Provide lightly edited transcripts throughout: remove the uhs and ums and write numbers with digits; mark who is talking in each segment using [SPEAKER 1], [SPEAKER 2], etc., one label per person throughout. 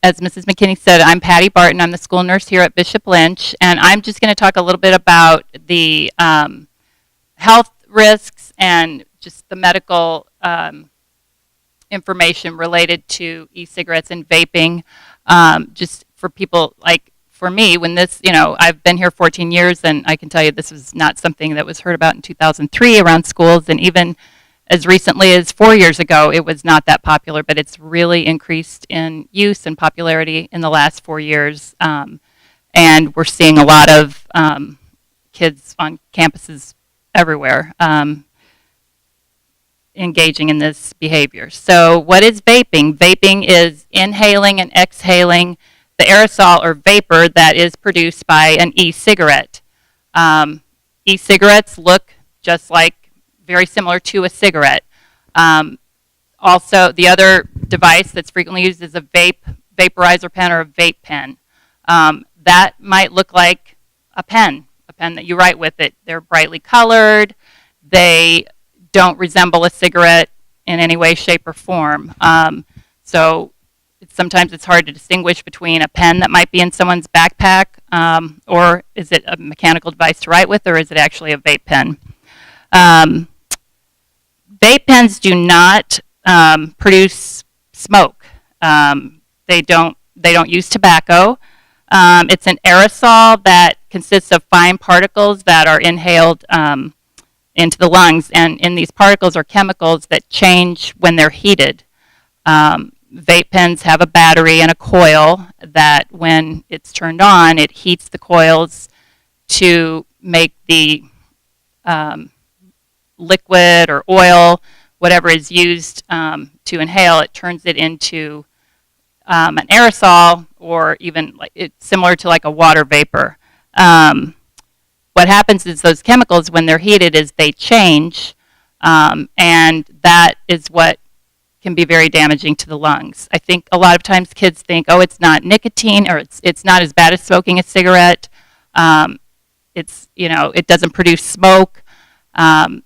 [SPEAKER 1] as Mrs. McKinney said, I'm Patty Barton. I'm the school nurse here at Bishop Lynch, and I'm just going to talk a little bit about the health risks and just the medical information related to e-cigarettes and vaping. Just for people like for me, when this, I've been here 14 years, and I can tell you this was not something that was heard about in 2003 around schools, and even as recently as 4 years ago, it was not that popular, but it's really increased in use and popularity in the last 4 years. And we're seeing a lot of kids on campuses everywhere engaging in this behavior. So what is vaping? Vaping is inhaling and exhaling the aerosol or vapor that is produced by an e-cigarette. E-cigarettes look just like very similar to a cigarette. Also, the other device that's frequently used is a vaporizer pen or a vape pen. That might look like a pen that you write with it. They're brightly colored. They don't resemble a cigarette in any way, shape, or form. So sometimes it's hard to distinguish between a pen that might be in someone's backpack, or is it a mechanical device to write with, or is it actually a vape pen? Vape pens do not produce smoke. They don't use tobacco. It's an aerosol that consists of fine particles that are inhaled into the lungs, and in these particles are chemicals that change when they're heated. Vape pens have a battery and a coil that when it's turned on, it heats the coils to make the liquid or oil, whatever is used to inhale, it turns it into an aerosol, or even it's similar to like a water vapor. What happens is those chemicals, when they're heated, is they change, and that is what can be very damaging to the lungs. I think a lot of times kids think, oh, it's not nicotine, or it's not as bad as smoking a cigarette. It doesn't produce smoke. And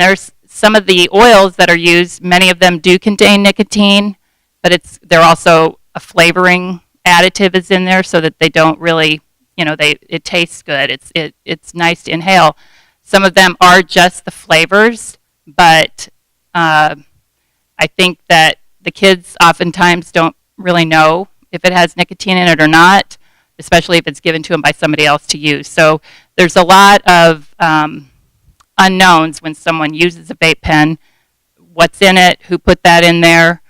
[SPEAKER 1] there's some of the oils that are used, many of them do contain nicotine, but they're also a flavoring additive is in there so that they don't really, it tastes good. It's nice to inhale. Some of them are just the flavors, but I think that the kids oftentimes don't really know if it has nicotine in it or not, especially if it's given to them by somebody else to use. So there's a lot of unknowns when someone uses a vape pen. What's in it? Who put that in there?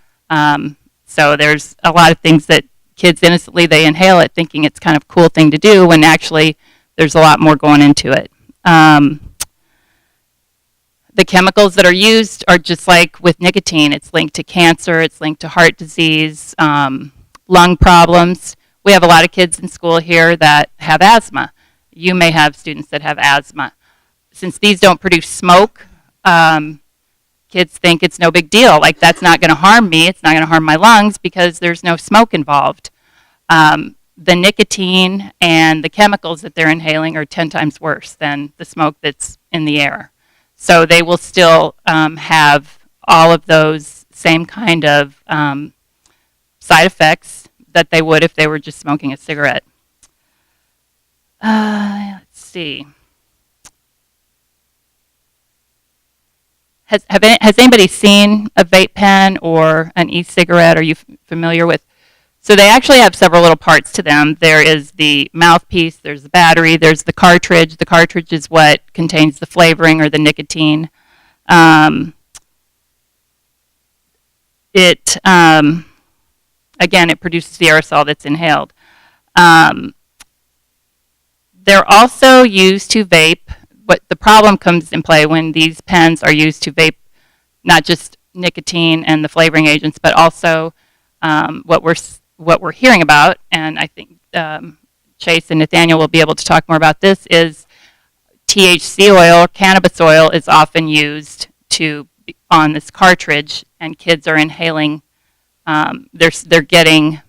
[SPEAKER 1] So there's a lot of things that kids innocently, they inhale it thinking it's kind of a cool thing to do, when actually there's a lot more going into it. The chemicals that are used are just like with nicotine. It's linked to cancer. It's linked to heart disease, lung problems. We have a lot of kids in school here that have asthma. You may have students that have asthma. Since these don't produce smoke, kids think it's no big deal. Like, that's not going to harm me. It's not going to harm my lungs because there's no smoke involved. The nicotine and the chemicals that they're inhaling are 10 times worse than the smoke that's in the air. So they will still have all of those same kind of side effects that they would if they were just smoking a cigarette. Let's see. Has anybody seen a vape pen or an e-cigarette? Are you familiar with? So they actually have several little parts to them. There is the mouthpiece, there's the battery, there's the cartridge. The cartridge is what contains the flavoring or the nicotine. Again, it produces the aerosol that's inhaled. They're also used to vape, but the problem comes in play when these pens are used to vape not just nicotine and the flavoring agents, but also what we're hearing about, and I think Chase and Nathaniel will be able to talk more about this, is THC oil, cannabis oil, is often used on this cartridge, and kids are inhaling. They're getting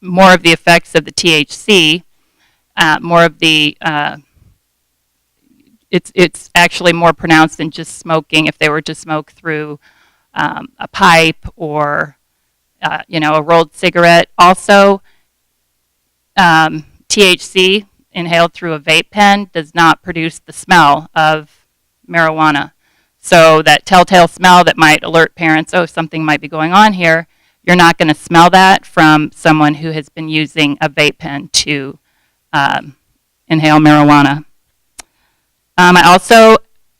[SPEAKER 1] more of the effects of the THC, more of the. It's actually more pronounced than just smoking. If they were to smoke through a pipe or a rolled cigarette. Also, THC inhaled through a vape pen does not produce the smell of marijuana. So that telltale smell that might alert parents, oh, something might be going on here, you're not going to smell that from someone who has been using a vape pen to inhale marijuana. I also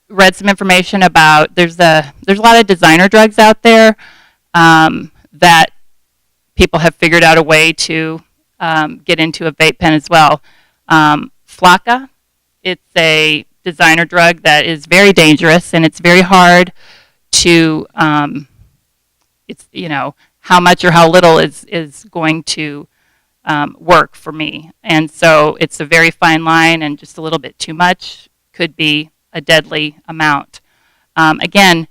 [SPEAKER 1] read some information about there's a lot of designer drugs out there that people have figured out a way to get into a vape pen as well. Flocka, it's a designer drug that is very dangerous, and it's very hard to, it's, how much or how little is going to work for me. And so it's a very fine line, and just a little bit too much could be a deadly amount. Again,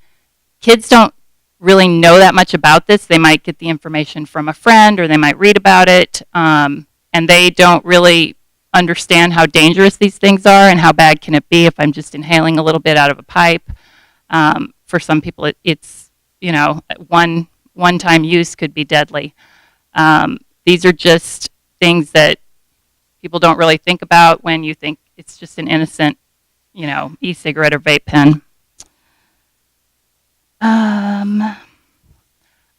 [SPEAKER 1] kids don't really know that much about this. They might get the information from a friend, or they might read about it, and they don't really understand how dangerous these things are and how bad can it be if I'm just inhaling a little bit out of a pipe. For some people, it's one-time use could be deadly. These are just things that people don't really think about when you think it's just an innocent, e-cigarette or vape pen. I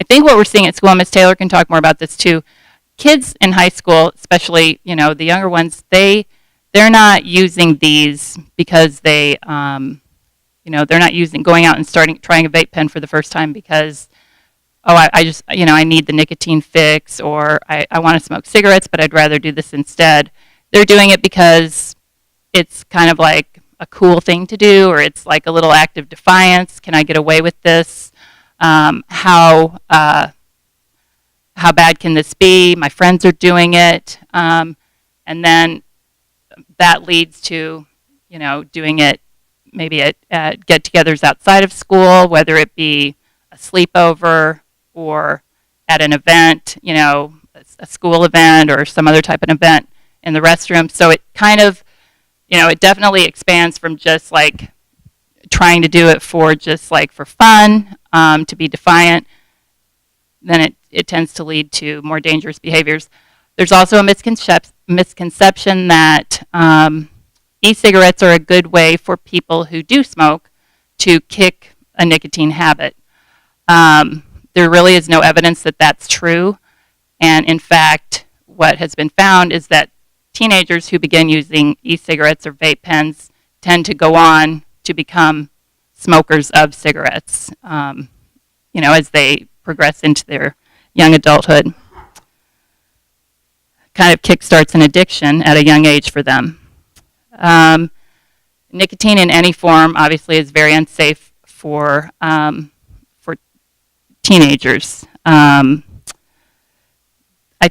[SPEAKER 1] think what we're seeing at school, and Ms. Taylor can talk more about this too, kids in high school, especially, the younger ones, they're not using these because they're not going out and trying a vape pen for the first time because, I just, I need the nicotine fix, or I want to smoke cigarettes, but I'd rather do this instead. They're doing it because it's kind of like a cool thing to do, or it's like a little act of defiance. Can I get away with this? How bad can this be? My friends are doing it. And then that leads to, doing it maybe at get-togethers outside of school, whether it be a sleepover or at an event, a school event or some other type of event in the restroom. So it kind of, it definitely expands from just like trying to do it for just like for fun, to be defiant. Then it tends to lead to more dangerous behaviors. There's also a misconception that e-cigarettes are a good way for people who do smoke to kick a nicotine habit. There really is no evidence that that's true. And in fact, what has been found is that teenagers who begin using e-cigarettes or vape pens tend to go on to become smokers of cigarettes, as they progress into their young adulthood. Kind of kickstarts an addiction at a young age for them. Nicotine in any form obviously is very unsafe for teenagers. I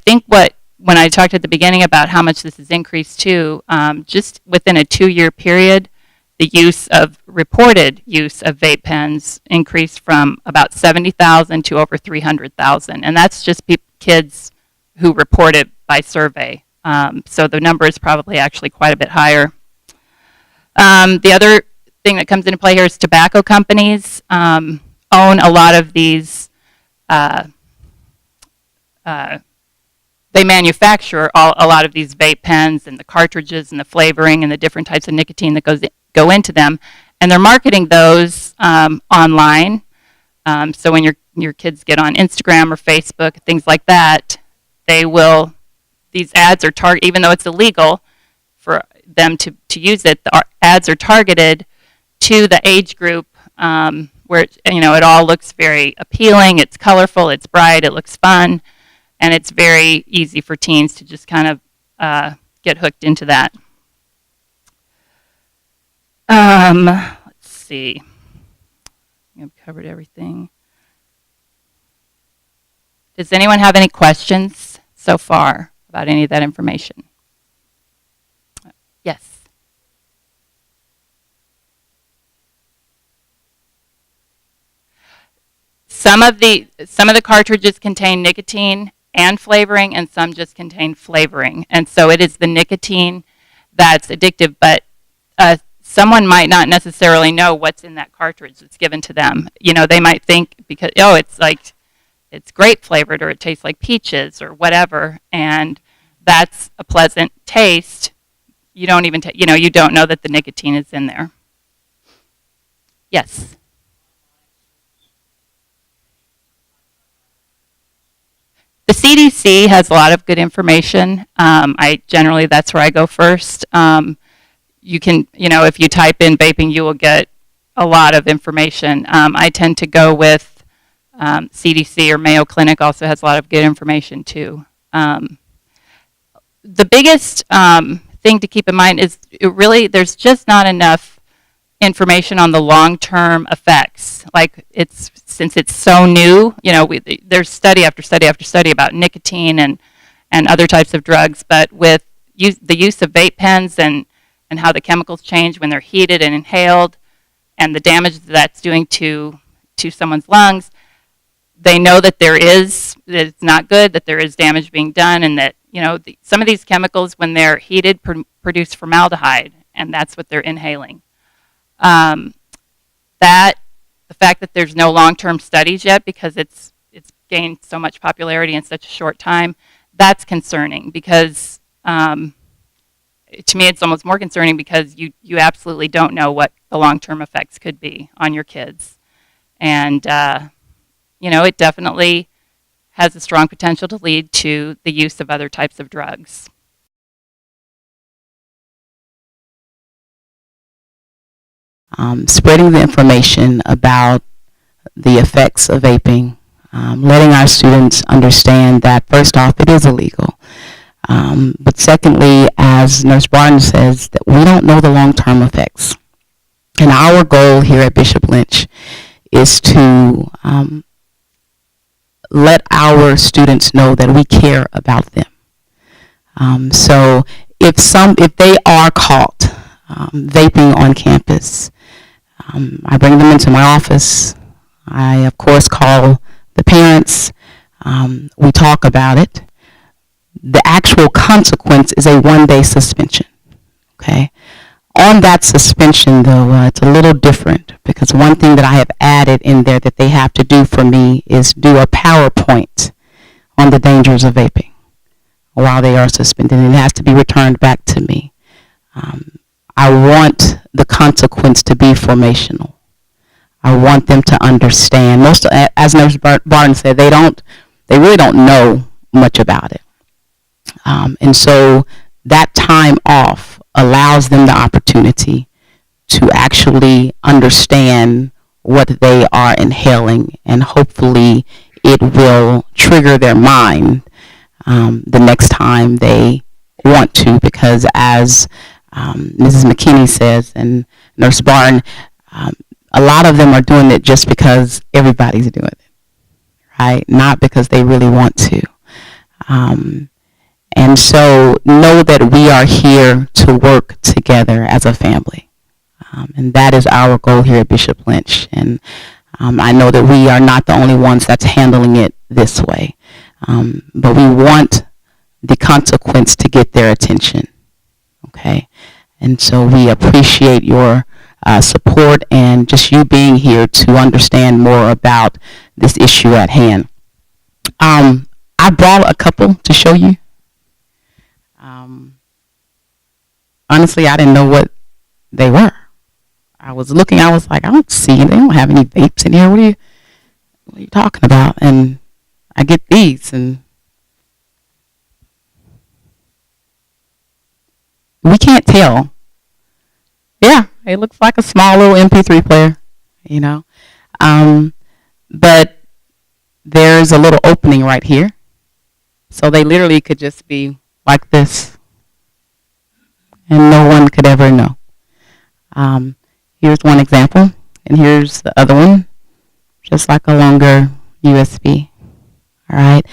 [SPEAKER 1] think when I talked at the beginning about how much this has increased too, just within a 2-year period, the reported use of vape pens increased from about 70,000 to over 300,000. And that's just kids who report it by survey. So the number is probably actually quite a bit higher. The other thing that comes into play here is tobacco companies own a lot of these. They manufacture a lot of these vape pens and the cartridges and the flavoring and the different types of nicotine that go into them, and they're marketing those online. So when your kids get on Instagram or Facebook, things like that, these ads are even though it's illegal for them to use it, the ads are targeted to the age group where it all looks very appealing, it's colorful, it's bright, it looks fun, and it's very easy for teens to just kind of get hooked into that. Let's see. I've covered everything. Does anyone have any questions so far about any of that information? Yes. Some of the cartridges contain nicotine and flavoring, and some just contain flavoring. And so it is the nicotine that's addictive, but someone might not necessarily know what's in that cartridge that's given to them. They might think because, it's it's grape flavored or it tastes like peaches or whatever, and that's a pleasant taste. You don't even, you don't know that the nicotine is in there. Yes. The CDC has a lot of good information. That's where I go first. You can, if you type in vaping, you will get a lot of information. I tend to go with CDC, or Mayo Clinic also has a lot of good information too. The biggest thing to keep in mind is there's just not enough information on the long-term effects. Since it's so new, there's study after study after study about nicotine and other types of drugs, but with the use of vape pens and how the chemicals change when they're heated and inhaled, and the damage that's doing to someone's lungs, they know that that it's not good, that there is damage being done, and that some of these chemicals, when they're heated, produce formaldehyde, and that's what they're inhaling. The fact that there's no long-term studies yet, because it's gained so much popularity in such a short time, that's concerning, because to me it's almost more concerning because you absolutely don't know what the long-term effects could be on your kids. And it definitely has a strong potential to lead to the use of other types of drugs.
[SPEAKER 2] Spreading the information about the effects of vaping, letting our students understand that, first off, it is illegal. But secondly, as Nurse Barton says, that we don't know the long-term effects. And our goal here at Bishop Lynch is to let our students know that we care about them. So if they are caught vaping on campus, I bring them into my office. I, of course, call the parents. We talk about it. The actual consequence is a 1-day suspension. Okay. On that suspension, though, it's a little different, because one thing that I have added in there that they have to do for me is do a PowerPoint on the dangers of vaping while they are suspended, and it has to be returned back to me. I want the consequence to be formational. I want them to understand. As Nurse Barton said, they really don't know much about it. And so that time off allows them the opportunity to actually understand what they are inhaling, and hopefully it will trigger their mind the next time they want to, because as Mrs. McKinney says, and Nurse Barton, a lot of them are doing it just because everybody's doing it, right? Not because they really want to. And so know that we are here to work together as a family. And that is our goal here at Bishop Lynch. And I know that we are not the only ones that's handling it this way. But we want the consequence to get their attention. Okay? And so we appreciate your support and just you being here to understand more about this issue at hand. I brought a couple to show you. Honestly, I didn't know what they were. I was looking, I was like, I don't see it. They don't have any vapes in here. What are you talking about? And I get these, and we can't tell. Yeah, it looks like a small little MP3 player, but there's a little opening right here. So they literally could just be like this, and no one could ever know. Here's one example, and here's the other one, just like a longer USB. All right.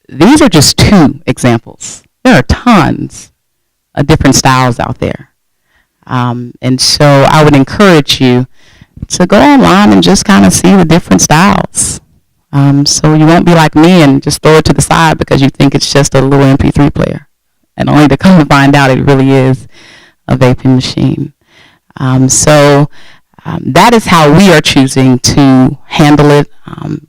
[SPEAKER 2] These are just 2 examples. There are tons of different styles out there. And so I would encourage you to go online and just kind of see the different styles. So you won't be like me and just throw it to the side because you think it's just a little MP3 player. And only to come and find out it really is a vaping machine. So that is how we are choosing to handle it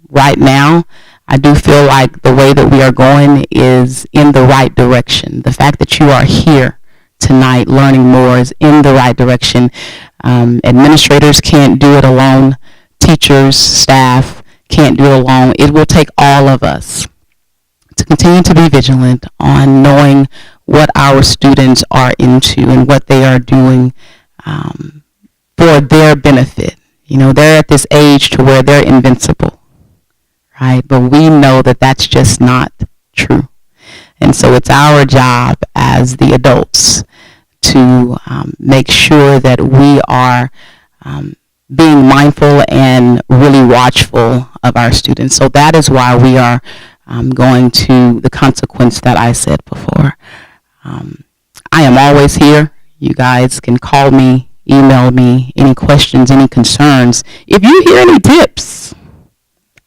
[SPEAKER 2] right now. I do feel like the way that we are going is in the right direction. The fact that you are here tonight learning more is in the right direction. Administrators can't do it alone. Teachers, staff can't do it alone. It will take all of us to continue to be vigilant on knowing what our students are into and what they are doing for their benefit. You know, they're at this age to where they're invincible, right? But we know that that's just not true. And so it's our job as the adults to make sure that we are being mindful and really watchful of our students. So that is why we are going to the consequence that I said before. I am always here. You guys can call me, email me, any questions, any concerns. If you hear any tips,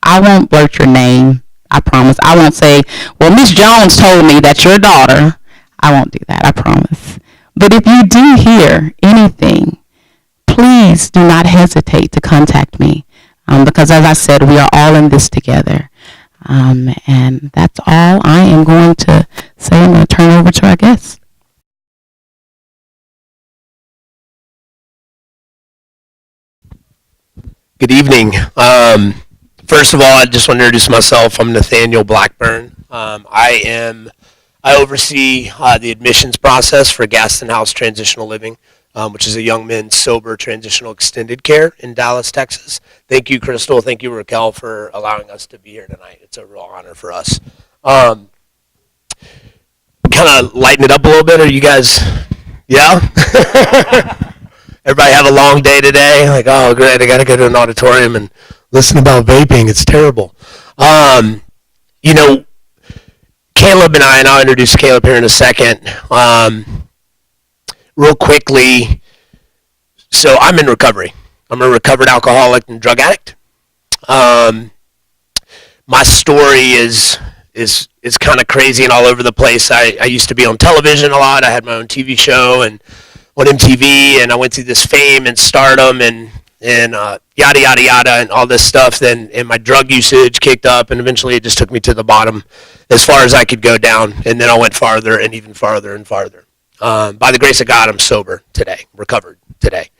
[SPEAKER 2] I won't blurt your name. I promise. I won't say, well, Miss Jones told me that's your daughter. I won't do that. I promise. But if you do hear anything, please do not hesitate to contact me. Because as I said, we are all in this together. And that's all I am going to say. I'm going to turn over to our guests.
[SPEAKER 3] Good evening. First of all, I just want to introduce myself. I'm Nathaniel Blackburn. I oversee the admissions process for Gaston House Transitional Living, which is a young men's sober transitional extended care in Dallas, Texas. Thank you, Crystal. Thank you, Raquel, for allowing us to be here tonight. It's a real honor for us. Kind of lighten it up a little bit. Are you guys, yeah? Everybody have a long day today? Like, oh, great, I got to go to an auditorium and listen about vaping. It's terrible. You know, Caleb and I'll introduce Caleb here in a second. Real quickly, so I'm in recovery. I'm a recovered alcoholic and drug addict. My story is kind of crazy and all over the place. I used to be on television a lot. I had my own TV show and on MTV, and I went through this fame and stardom and yada yada yada and all this stuff. Then and my drug usage kicked up, and eventually it just took me to the bottom as far as I could go down. And then I went farther and even farther and farther. By the grace of God, I'm sober today, recovered today.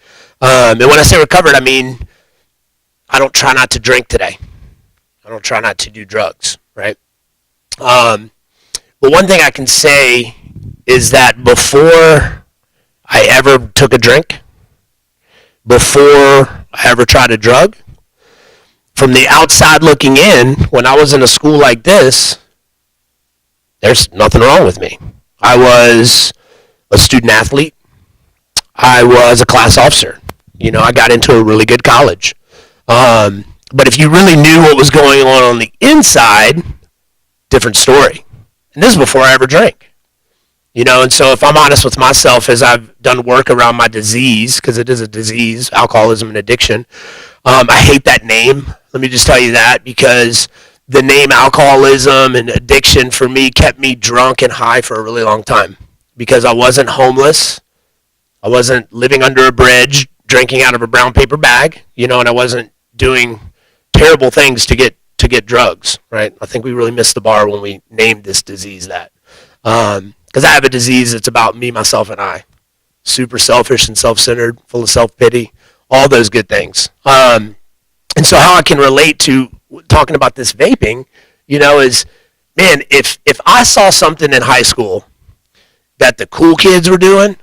[SPEAKER 3] And when I say recovered, I mean I don't try not to drink today. I don't try not to do drugs, right? But one thing I can say is that before I ever took a drink, before I ever tried a drug, from the outside looking in, when I was in a school like this, there's nothing wrong with me. I was a student athlete. I was a class officer. You know, I got into a really good college. But if you really knew what was going on the inside, different story. And this is before I ever drank. You know, and so if I'm honest with myself as I've done work around my disease, because it is a disease, alcoholism and addiction, I hate that name. Let me just tell you that, because the name alcoholism and addiction for me kept me drunk and high for a really long time, because I wasn't homeless. I wasn't living under a bridge, drinking out of a brown paper bag, you know, and I wasn't doing terrible things to get drugs, right? I think we really missed the bar when we named this disease that. Because I have a disease that's about me, myself, and I. Super selfish and self-centered, full of self-pity, all those good things. And so how I can relate to talking about this vaping, you know, is, man, if I saw something in high school that the cool kids were doing,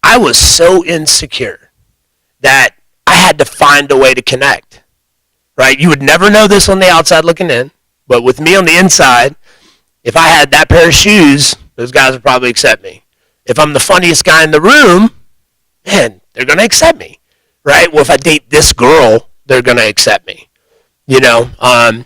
[SPEAKER 3] I was so insecure that I had to find a way to connect, right? You would never know this on the outside looking in, but with me on the inside, if I had that pair of shoes, those guys would probably accept me. If I'm the funniest guy in the room, man, they're going to accept me, right? Well, if I date this girl, they're going to accept me. You know,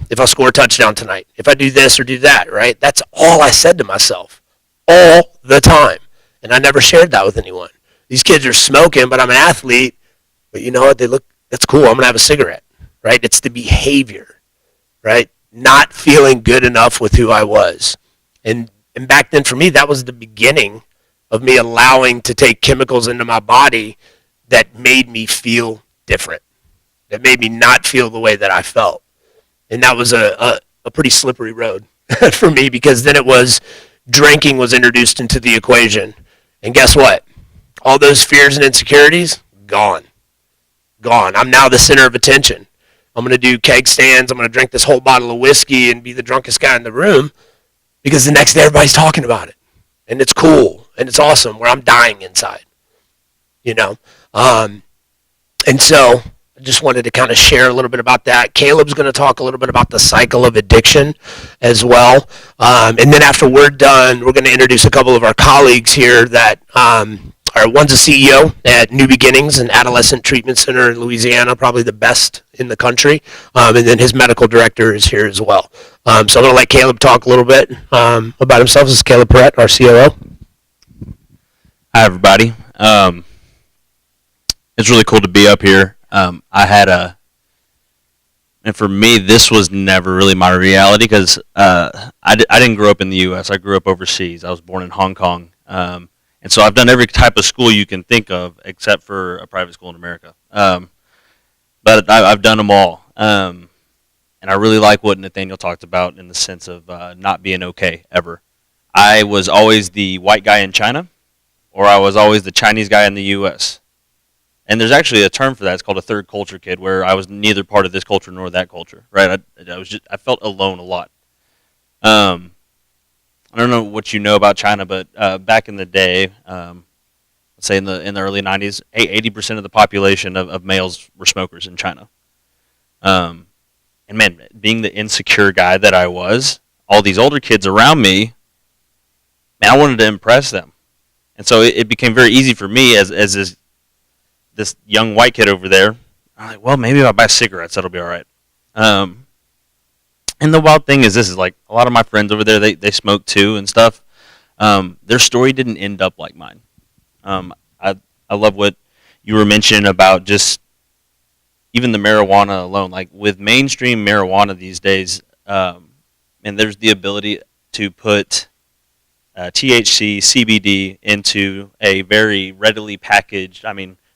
[SPEAKER 3] if I score a touchdown tonight, if I do this or do that, right? That's all I said to myself all the time. And I never shared that with anyone. These kids are smoking, but I'm an athlete. But you know what? They look, that's cool. I'm going to have a cigarette, right? It's the behavior, right? Not feeling good enough with who I was. And back then for me, that was the beginning of me allowing to take chemicals into my body that made me feel different, that made me not feel the way that I felt. And that was a a pretty slippery road for me, because then it was drinking was introduced into the equation. And guess what? All those fears and insecurities, gone. Gone. I'm now the center of attention. I'm going to do keg stands. I'm going to drink this whole bottle of whiskey and be the drunkest guy in the room, because the next day everybody's talking about it. And it's cool. And it's awesome, where I'm dying inside. You know? And so I just wanted to kind of share a little bit about that. Caleb's going to talk a little bit about the cycle of addiction as well. And then after we're done, we're going to introduce a couple of our colleagues here that one's a CEO at New Beginnings, an adolescent treatment center in Louisiana, probably the best in the country. And then his medical director is here as well. So I'm going to let Caleb talk a little bit about himself. This is Caleb Perrett, our COO.
[SPEAKER 4] Hi, everybody. It's really cool to be up here. And for me, this was never really my reality, because I didn't grow up in the U.S. I grew up overseas. I was born in Hong Kong. And so I've done every type of school you can think of, except for a private school in America. But I've done them all. And I really like what Nathaniel talked about in the sense of not being okay, ever. I was always the white guy in China, or I was always the Chinese guy in the U.S. And there's actually a term for that. It's called a third culture kid, where I was neither part of this culture nor that culture. Right? I felt alone a lot. I don't know what you know about China, but back in the day, let's say in the early 90s, 80% of the population of males were smokers in China. And man, being the insecure guy that I was, all these older kids around me, man, I wanted to impress them. And so it became very easy for me as this young white kid over there. I'm like, well, maybe if I buy cigarettes, that'll be all right. And the wild thing is, this is like a lot of my friends over there, they smoke too and stuff. Their story didn't end up like mine. I love what you were mentioning about just even the marijuana alone. Like with mainstream marijuana these days, and there's the ability to put THC, CBD into a very readily packaged,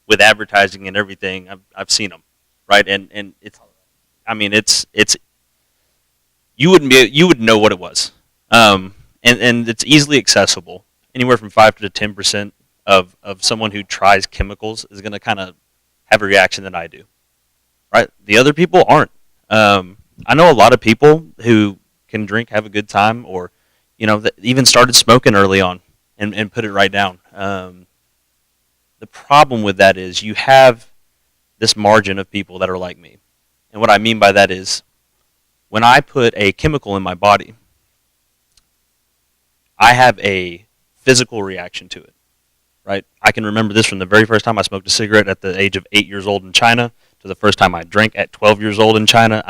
[SPEAKER 4] with advertising and everything. I've seen them, right? And it's you wouldn't know what it was, and it's easily accessible. Anywhere from 5 to 10% of someone who tries chemicals is going to kind of have a reaction that I do, right? The other people aren't. I know a lot of people who can drink, have a good time, or that even started smoking early on and put it right down. The problem with that is you have this margin of people that are like me. And what I mean by that is, when I put a chemical in my body, I have a physical reaction to it, right? I can remember this from the very first time I smoked a cigarette at the age of 8 years old in China to the first time I drank at 12 years old in China.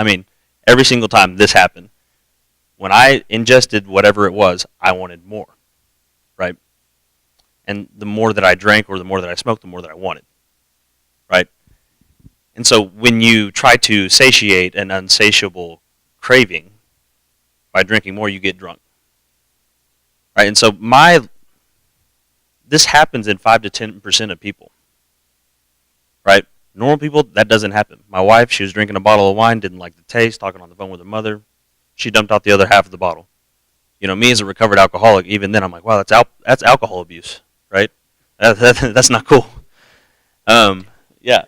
[SPEAKER 4] Every single time this happened, when I ingested whatever it was, I wanted more, right? And the more that I drank or the more that I smoked, the more that I wanted, right? And so when you try to satiate an unsatiable craving by drinking more, you get drunk, right? And so this happens in 5 to 10% of people, right? Normal people, that doesn't happen. My wife, she was drinking a bottle of wine, didn't like the taste, talking on the phone with her mother. She dumped out the other half of the bottle. Me as a recovered alcoholic, even then I'm like, wow, that's alcohol abuse. Right? That's not cool. Yeah.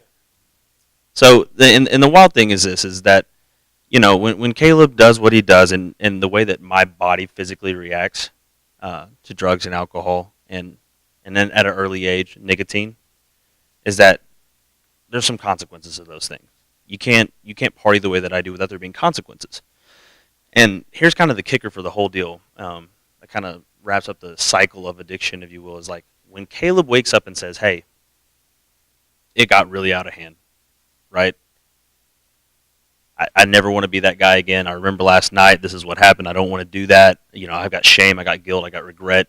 [SPEAKER 4] So, and the wild thing is this, is that, when Caleb does what he does, and the way that my body physically reacts to drugs and alcohol, and then at an early age, nicotine, is that there's some consequences of those things. You can't party the way that I do without there being consequences. And here's kind of the kicker for the whole deal. That kind of wraps up the cycle of addiction, if you will, is like when Caleb wakes up and says, hey, it got really out of hand, right? I never want to be that guy again. I remember last night, this is what happened. I don't want to do that. I've got shame, I got guilt, I got regret.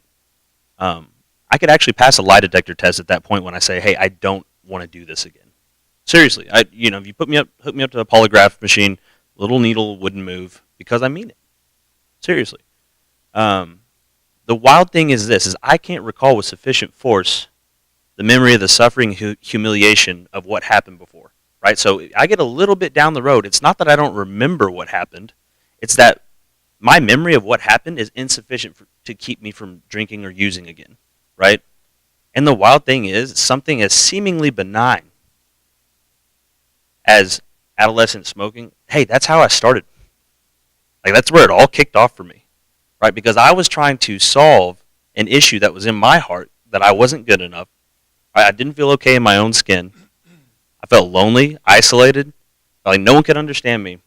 [SPEAKER 4] I could actually pass a lie detector test at that point when I say, hey, I don't want to do this again. Seriously, if you hook me up to a polygraph machine, little needle wouldn't move, because I mean it. Seriously. The wild thing is this, is I can't recall with sufficient force the memory of the suffering, humiliation of what happened before, right? So I get a little bit down the road. It's not that I don't remember what happened. It's that my memory of what happened is insufficient to keep me from drinking or using again, right? And the wild thing is, something as seemingly benign as adolescent smoking, hey, that's how I started. Like, that's where it all kicked off for me, right? Because I was trying to solve an issue that was in my heart, that I wasn't good enough. I didn't feel okay in my own skin. I felt lonely, isolated, like no one could understand me.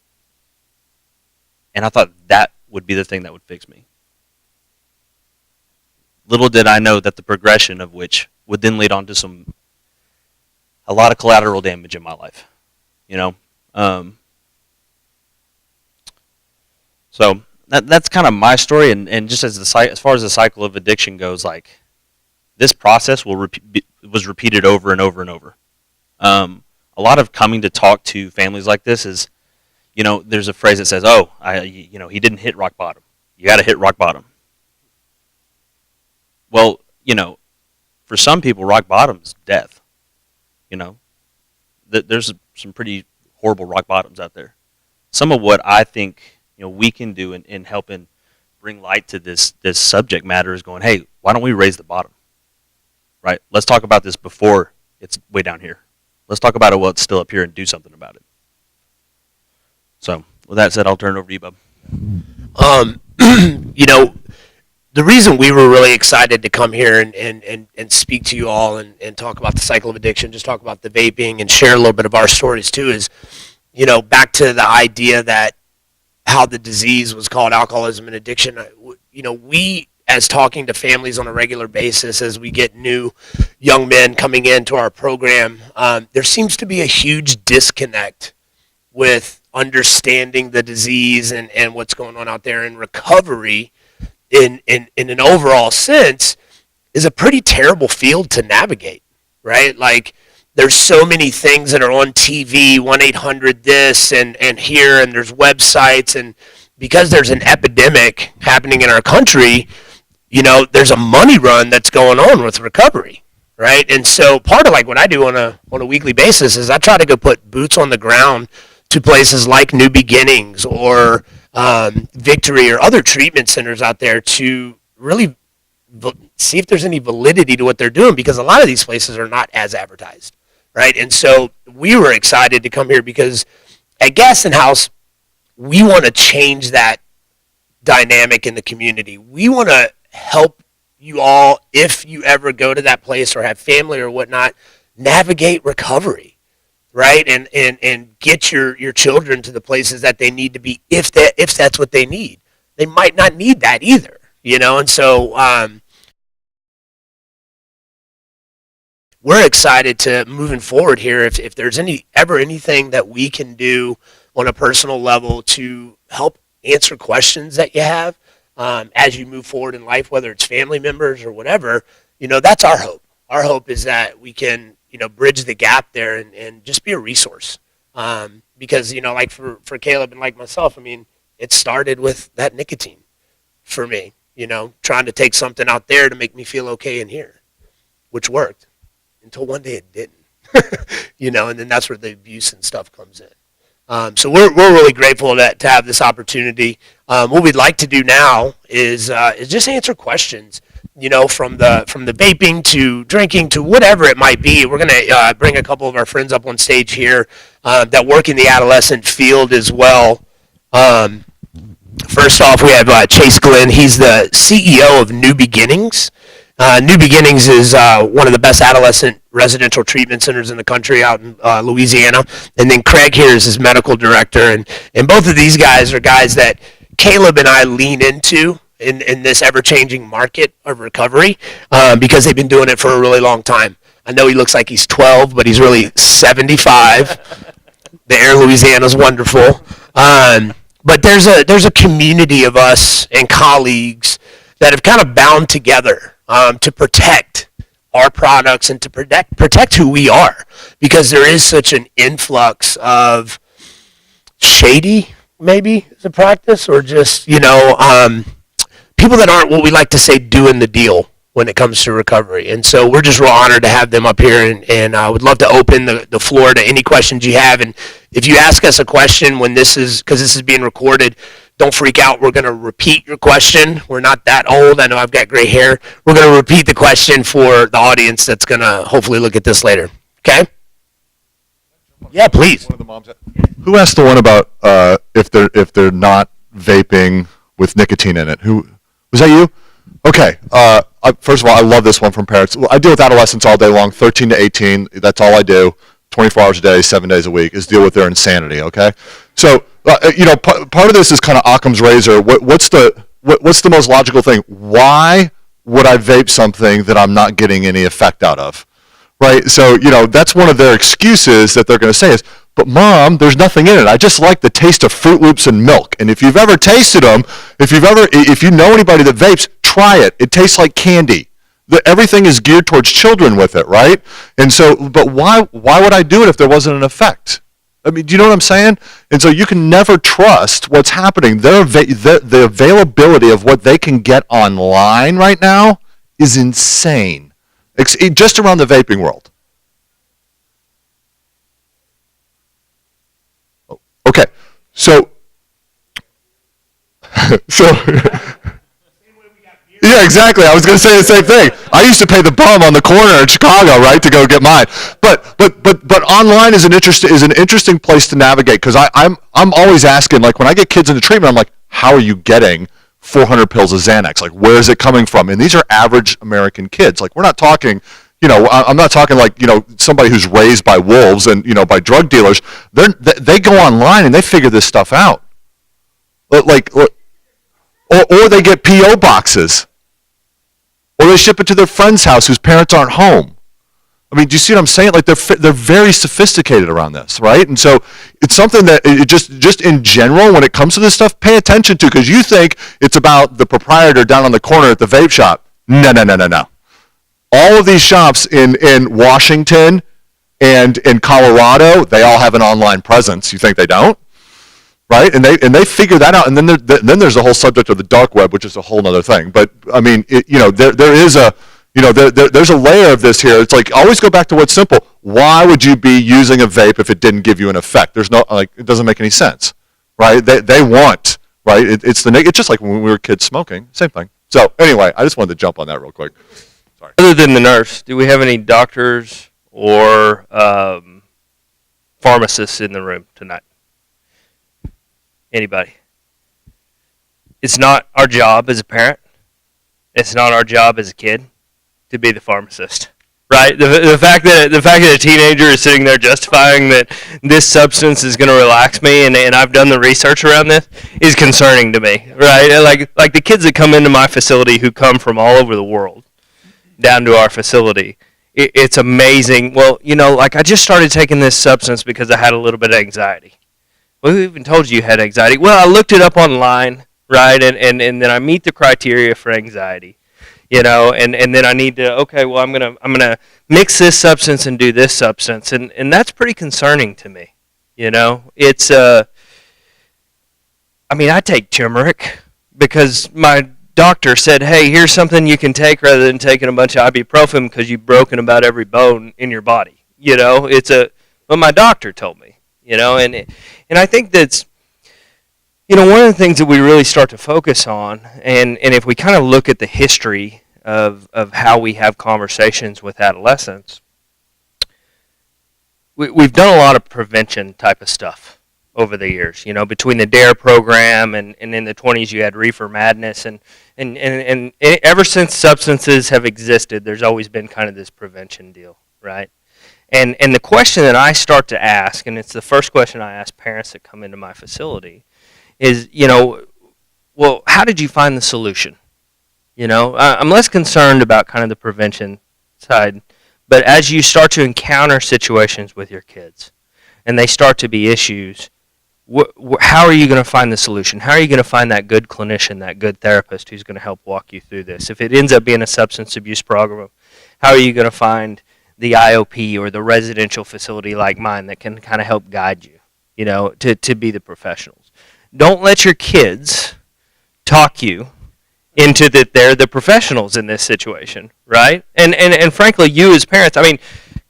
[SPEAKER 4] And I thought that would be the thing that would fix me. Little did I know that the progression of which would then lead on to a lot of collateral damage in my life, you know. So that's kind of my story, and just as far as the cycle of addiction goes, like this process was repeated over and over and over. A lot of coming to talk to families like this is, you know, there's a phrase that says, "Oh, he didn't hit rock bottom. You got to hit rock bottom." Well, you know, for some people, rock bottom is death. You know, there's some pretty horrible rock bottoms out there. Some of what I think, you know, we can do in helping bring light to this subject matter is going, hey, why don't we raise the bottom? Right? Let's talk about this before it's way down here. Let's talk about it while it's still up here and do something about it. So, with that said, I'll turn it over to you, Bub.
[SPEAKER 3] You know, the reason we were really excited to come here and speak to you all and talk about the cycle of addiction, just talk about the vaping and share a little bit of our stories too, is, you know, back to the idea that how the disease was called alcoholism and addiction. You know, we, as talking to families on a regular basis, as we get new young men coming into our program, there seems to be a huge disconnect with understanding the disease and what's going on out there in recovery. In an overall sense, is a pretty terrible field to navigate, right? Like, there's so many things that are on TV, 1-800 this and here, and there's websites, and because there's an epidemic happening in our country, you know, there's a money run that's going on with recovery, right? And so part of like what I do on a weekly basis is I try to go put boots on the ground to places like New Beginnings or Victory or other treatment centers out there to really see if there's any validity to what they're doing, because a lot of these places are not as advertised, right? And so we were excited to come here because at Gaston House, we want to change that dynamic in the community. We want to help you all, if you ever go to that place or have family or whatnot, navigate recovery. Right, and get your children to the places that they need to be, if that's what they need. They might not need that either, you know. And so we're excited to moving forward here. If there's anything that we can do on a personal level to help answer questions that you have as you move forward in life, whether it's family members or whatever, you know, that's our hope. Our hope is that we can, you know, bridge the gap there and just be a resource. Because, you know, like for Caleb and like myself, I mean, it started with that nicotine for me, you know, trying to take something out there to make me feel okay in here, which worked until one day it didn't, you know, and then that's where the abuse and stuff comes in. So we're really grateful to have this opportunity. What we'd like to do now is just answer questions, you know, from the vaping to drinking to whatever it might be. We're going to bring a couple of our friends up on stage here that work in the adolescent field as well. First off, we have Chase Glenn. He's the CEO of New Beginnings. New Beginnings is one of the best adolescent residential treatment centers in the country out in Louisiana. And then Craig here is his medical director. And both of these guys are guys that Caleb and I lean into in this ever-changing market of recovery because they've been doing it for a really long time. I know he looks like he's 12, but he's really 75. The air in Louisiana is wonderful. But there's a community of us and colleagues that have kind of bound together to protect our products and to protect who we are, because there is such an influx of shady, maybe, is a practice, or just, you know, people that aren't what we like to say doing the deal when it comes to recovery. And so we're just real honored to have them up here, and I would love to open the floor to any questions you have. And if you ask us a question when because this is being recorded, Don't freak out. We're going to repeat your question. We're not that old. I know I've got gray hair. We're going to repeat the question for the audience that's going to hopefully look at this later. Okay? Yeah, please.
[SPEAKER 5] One of the moms. Who asked the one about if they're not vaping with nicotine in it? Who was that? You? Okay. First of all, I love this one from parents. I deal with adolescents all day long, 13 to 18. That's all I do. 24 hours a day, 7 days a week, is deal with their insanity. Okay. So part of this is kind of Occam's razor. What's the most logical thing? Why would I vape something that I'm not getting any effect out of? Right? So, that's one of their excuses that they're going to say is, but Mom, there's nothing in it. I just like the taste of Fruit Loops and milk. And if you've ever tasted them, if you know anybody that vapes, try it. It tastes like candy. Everything is geared towards children with it, right? And so, but why would I do it if there wasn't an effect? I mean, do you know what I'm saying? And so you can never trust what's happening. The availability of what they can get online right now is insane. Just around the vaping world. Okay, so yeah, exactly. I was going to say the same thing. I used to pay the bum on the corner in Chicago, right, to go get mine. But online is an interesting place to navigate, because I'm always asking, like, when I get kids into treatment, I'm like, how are you getting 400 pills of Xanax? Like, where is it coming from? And these are average American kids. Like, we're not talking, I'm not talking like, somebody who's raised by wolves and, by drug dealers. They go online and they figure this stuff out. Like, or they get P.O. boxes. Or they ship it to their friend's house whose parents aren't home. I mean, do you see what I'm saying? Like, they're very sophisticated around this, right? And so it's something that it just in general, when it comes to this stuff, pay attention to, because you think it's about the proprietor down on the corner at the vape shop. No. All of these shops in Washington and in Colorado, they all have an online presence. You think they don't? Right? And they figure that out. And then there's the whole subject of the dark web, which is a whole other thing. But I mean, there is a there's a layer of this here. It's like, always go back to what's simple. Why would you be using a vape if it didn't give you an effect? There's no, it doesn't make any sense, right? They want, right? It's just like when we were kids smoking, same thing. So anyway, I just wanted to jump on that real quick. Sorry.
[SPEAKER 6] Other than the nurse, do we have any doctors or pharmacists in the room tonight? Anybody? It's not our job as a parent. It's not our job as a kid to be the pharmacist, right? The fact that a teenager is sitting there justifying that this substance is going to relax me, and I've done the research around this, is concerning to me, right? Like the kids that come into my facility who come from all over the world down to our facility, it's amazing. Well, like, I just started taking this substance because I had a little bit of anxiety. Well, who even told you had anxiety? Well, I looked it up online, right? And then I meet the criteria for anxiety, and then I need to, okay, well, I'm gonna mix this substance and do this substance, and that's pretty concerning to me. It's I take turmeric because my doctor said, hey, here's something you can take rather than taking a bunch of ibuprofen because you've broken about every bone in your body. But my doctor told me. And I think that's, one of the things that we really start to focus on, and if we kind of look at the history of how we have conversations with adolescents, we've done a lot of prevention type of stuff over the years, between the DARE program and in the 20s you had Reefer Madness, and ever since substances have existed, there's always been kind of this prevention deal, right? And the question that I start to ask, and it's the first question I ask parents that come into my facility, is, well, how did you find the solution? I'm less concerned about kind of the prevention side, but as you start to encounter situations with your kids, and they start to be issues, how are you going to find the solution? How are you going to find that good clinician, that good therapist who's going to help walk you through this? If it ends up being a substance abuse program, how are you going to find the IOP or the residential facility like mine that can kind of help guide you, to be the professionals? Don't let your kids talk you into that they're the professionals in this situation, right? And frankly, you as parents,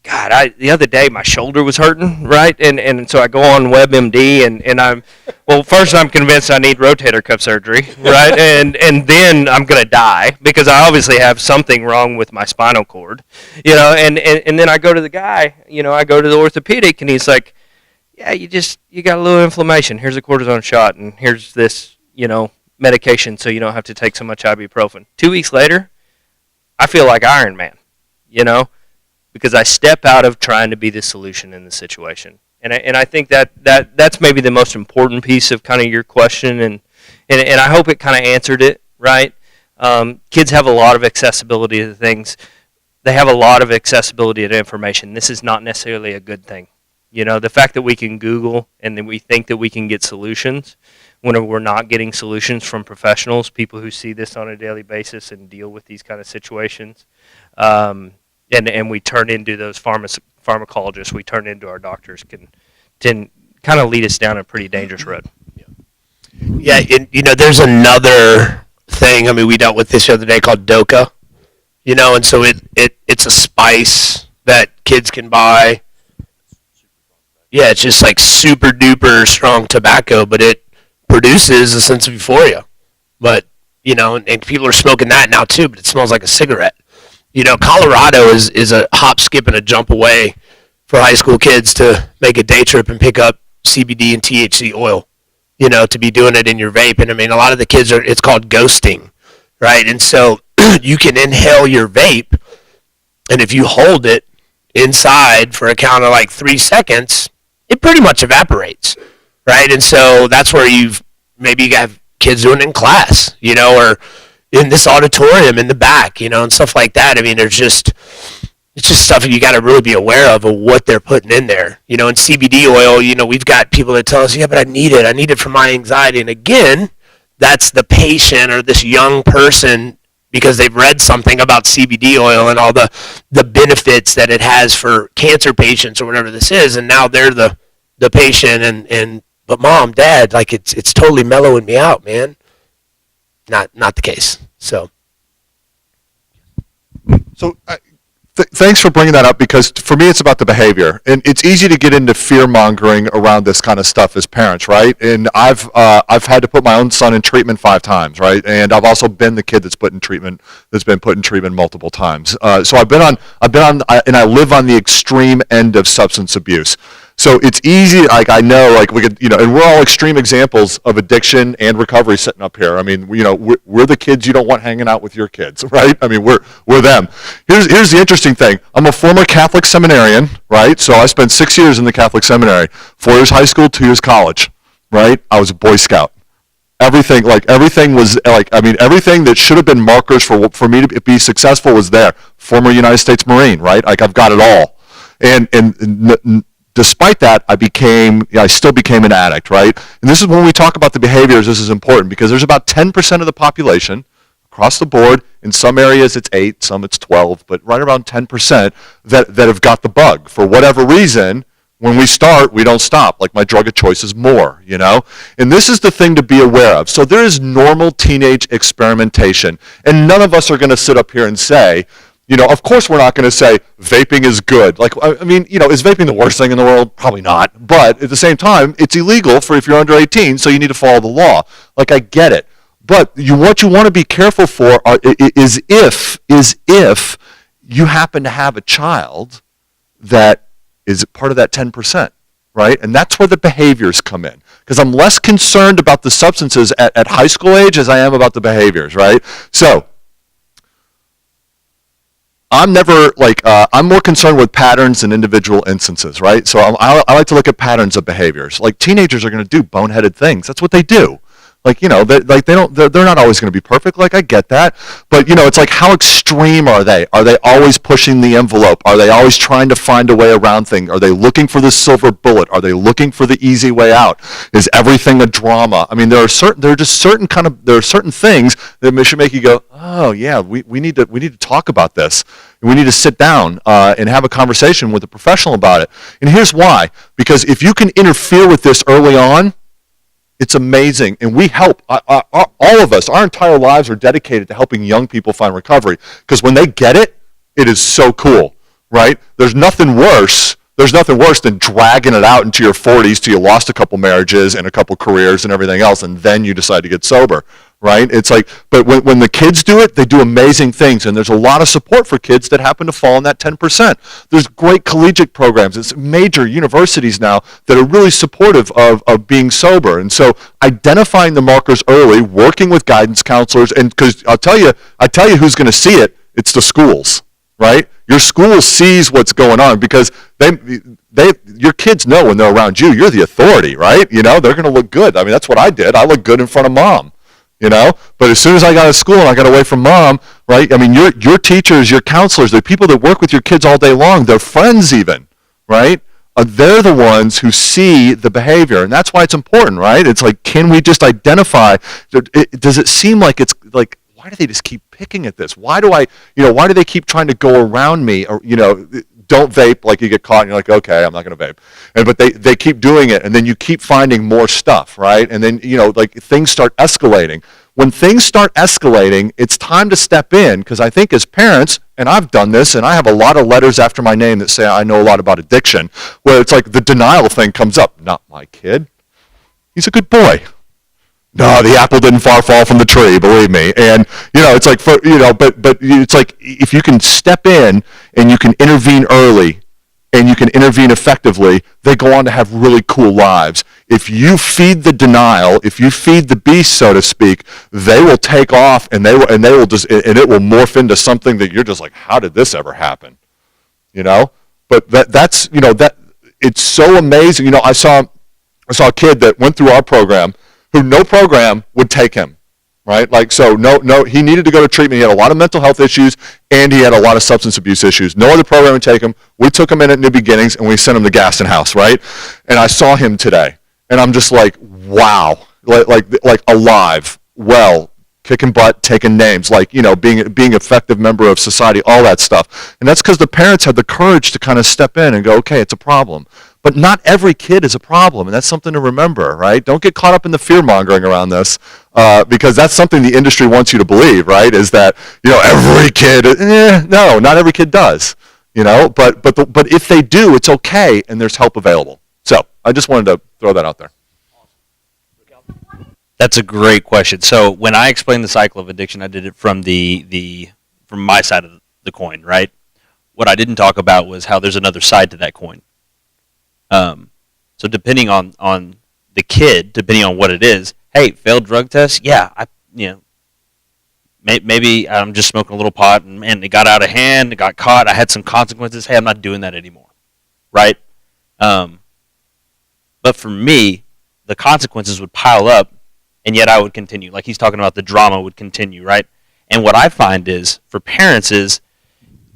[SPEAKER 6] God, the other day my shoulder was hurting, right? And so I go on WebMD and first I'm convinced I need rotator cuff surgery, right? and then I'm going to die because I obviously have something wrong with my spinal cord, and then I go to the guy, I go to the orthopedic and he's like, yeah, you got a little inflammation. Here's a cortisone shot and here's this, medication so you don't have to take so much ibuprofen. 2 weeks later, I feel like Iron Man, because I step out of trying to be the solution in the situation. And I think that's maybe the most important piece of kind of your question, and I hope it kind of answered it, right? Kids have a lot of accessibility to things. They have a lot of accessibility to information. This is not necessarily a good thing. The fact that we can Google and then we think that we can get solutions when we're not getting solutions from professionals, people who see this on a daily basis and deal with these kind of situations. And we turn into those pharmacologists, we turn into our doctors, can kind of lead us down a pretty dangerous road.
[SPEAKER 3] Yeah, there's another thing. I mean, we dealt with this the other day called Doka, and so it's a spice that kids can buy. Yeah, it's just like super duper strong tobacco, but it produces a sense of euphoria. But, and people are smoking that now too, but it smells like a cigarette. Colorado is a hop, skip, and a jump away for high school kids to make a day trip and pick up CBD and THC oil, to be doing it in your vape. And I mean, a lot of the kids it's called ghosting, right? And so you can inhale your vape, and if you hold it inside for a count of like 3 seconds, it pretty much evaporates, right? And so that's where you have kids doing it in class, or in this auditorium in the back, and stuff like that. I mean, it's just stuff you got to really be aware of what they're putting in there. And CBD oil, we've got people that tell us, yeah, but I need it for my anxiety. And again, that's the patient or this young person because they've read something about CBD oil and all the benefits that it has for cancer patients or whatever this is, and now they're the patient but mom, dad, like it's totally mellowing me out, man. Not the case. So
[SPEAKER 5] thanks for bringing that up, because for me it's about the behavior, and it's easy to get into fear mongering around this kind of stuff as parents, right? And I've had to put my own son in treatment 5 times, right? And I've also been the kid that's been put in treatment multiple times. So I've been on, and I live on the extreme end of substance abuse. So it's easy, like I know, like we could, and we're all extreme examples of addiction and recovery sitting up here. I mean, we're the kids you don't want hanging out with your kids, right? I mean, we're them. Here's the interesting thing. I'm a former Catholic seminarian, right? So I spent 6 years in the Catholic seminary, 4 years high school, 2 years college, right? I was a Boy Scout. Everything was like, I mean, everything that should have been markers for me to be successful was there. Former United States Marine, right? Like I've got it all. And despite that, I still became an addict, right? And this is when we talk about the behaviors, this is important, because there's about 10% of the population across the board. In some areas it's 8, some it's 12, but right around 10% that have got the bug. For whatever reason, when we start, we don't stop. Like my drug of choice is more, And this is the thing to be aware of. So there is normal teenage experimentation. And none of us are going to sit up here and say, of course we're not going to say vaping is good. Like, I mean, is vaping the worst thing in the world? Probably not. But at the same time, it's illegal if you're under 18, so you need to follow the law. Like, I get it. But what you want to be careful for is if you happen to have a child that is part of that 10%, right? And that's where the behaviors come in. Because I'm less concerned about the substances at high school age as I am about the behaviors, right? So I'm more concerned with patterns than individual instances, right? So I like to look at patterns of behaviors. Like teenagers are going to do boneheaded things. That's what they do. Like, they're not always going to be perfect. Like, I get that. But, it's like, how extreme are they? Are they always pushing the envelope? Are they always trying to find a way around things? Are they looking for the silver bullet? Are they looking for the easy way out? Is everything a drama? I mean, there are certain things that should make you go, oh yeah, we need to talk about this. And we need to sit down and have a conversation with a professional about it. And here's why. Because if you can interfere with this early on, it's amazing, and we help. All of us, our entire lives are dedicated to helping young people find recovery, because when they get it, it is so cool, right? There's nothing worse than dragging it out into your 40s till you lost a couple marriages and a couple careers and everything else, and then you decide to get sober, right? It's like, but when the kids do it, they do amazing things, and there's a lot of support for kids that happen to fall in that 10%. There's great collegiate programs. It's major universities now that are really supportive of being sober. And so identifying the markers early, working with guidance counselors, and because I tell you who's going to see it, it's the schools, right? Your school sees what's going on because your kids know when they're around you, you're the authority, right? You know, they're going to look good. I mean, that's what I did. I looked good in front of mom, you know? But as soon as I got out of school and I got away from mom, right? I mean, your teachers, your counselors, the people that work with your kids all day long, their friends even, right? They're the ones who see the behavior. And that's why it's important, right? It's like, can we just identify, does it seem like it's like, why do they just keep picking at this? Why do they keep trying to go around me? Or, don't vape, like you get caught and you're like, okay, I'm not going to vape. But they keep doing it, and then you keep finding more stuff, right? And then, like things start escalating. When things start escalating, it's time to step in, because I think as parents, and I've done this, and I have a lot of letters after my name that say I know a lot about addiction, where it's like the denial thing comes up. Not my kid. He's a good boy. No, the apple didn't far fall from the tree, believe me. And, it's like, but it's like if you can step in and you can intervene early and you can intervene effectively, they go on to have really cool lives. If you feed the denial, if you feed the beast, so to speak, they will take off and it will morph into something that you're just like, how did this ever happen? But that's it's so amazing. I saw a kid that went through our program who no program would take him, right? Like, so no, he needed to go to treatment. He had a lot of mental health issues, and he had a lot of substance abuse issues. No other program would take him. We took him in at New Beginnings, and we sent him to Gaston House, right? And I saw him today, and I'm just like, wow, like alive, well, kicking butt, taking names, like, being effective member of society, all that stuff. And that's because the parents had the courage to kind of step in and go, okay, it's a problem. But not every kid is a problem, and that's something to remember, right? Don't get caught up in the fear-mongering around this, because that's something the industry wants you to believe, right? Is that, every kid, no, not every kid does, but if they do, it's okay, and there's help available. So I just wanted to throw that out there.
[SPEAKER 4] That's a great question. So when I explained the cycle of addiction, I did it from from my side of the coin, right? What I didn't talk about was how there's another side to that coin. So depending on the kid, depending on what it is, hey, failed drug test, yeah, maybe I'm just smoking a little pot and it got out of hand, it got caught, I had some consequences. Hey, I'm not doing that anymore, right? But for me, the consequences would pile up, and yet I would continue. Like he's talking about, the drama would continue, right? And what I find is, for parents is,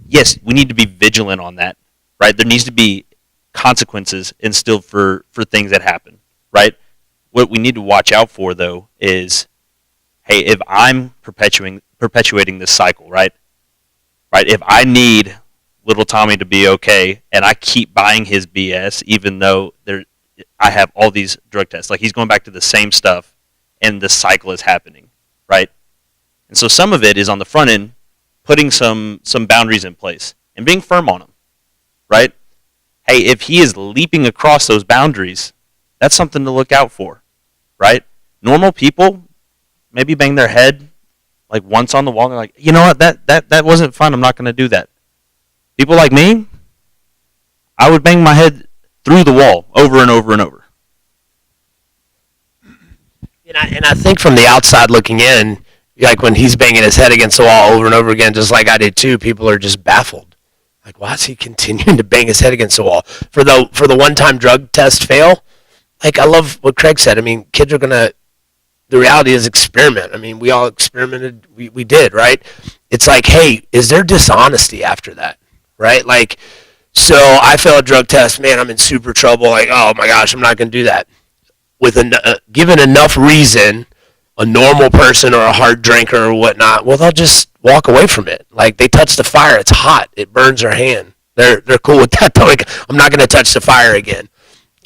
[SPEAKER 4] yes, we need to be vigilant on that, right? There needs to be consequences instilled for things that happen, right? What we need to watch out for, though, is, hey, if I'm perpetuating this cycle, right? If I need little Tommy to be okay, and I keep buying his BS, even though I have all these drug tests, like he's going back to the same stuff, and the cycle is happening, right? And so some of it is on the front end, putting some boundaries in place and being firm on them, right? Hey, if he is leaping across those boundaries, that's something to look out for, right? Normal people maybe bang their head like once on the wall, and they're like, you know what, that wasn't fun, I'm not going to do that. People like me, I would bang my head through the wall over and over and over.
[SPEAKER 3] And I think from the outside looking in, like when he's banging his head against the wall over and over again, just like I did too, people are just baffled. Like, why is he continuing to bang his head against the wall? For the one-time drug test fail, like I love what Craig said. I mean, kids are the reality is experiment. I mean, we all experimented, we did, right? It's like, hey, is there dishonesty after that, right? Like, so I failed a drug test, man, I'm in super trouble. Like, oh my gosh, I'm not going to do that. Given enough reason, a normal person or a hard drinker or whatnot, well, they'll just walk away from it. Like, they touch the fire, it's hot, it burns their hand. They're cool with that. Though. Like, I'm not going to touch the fire again.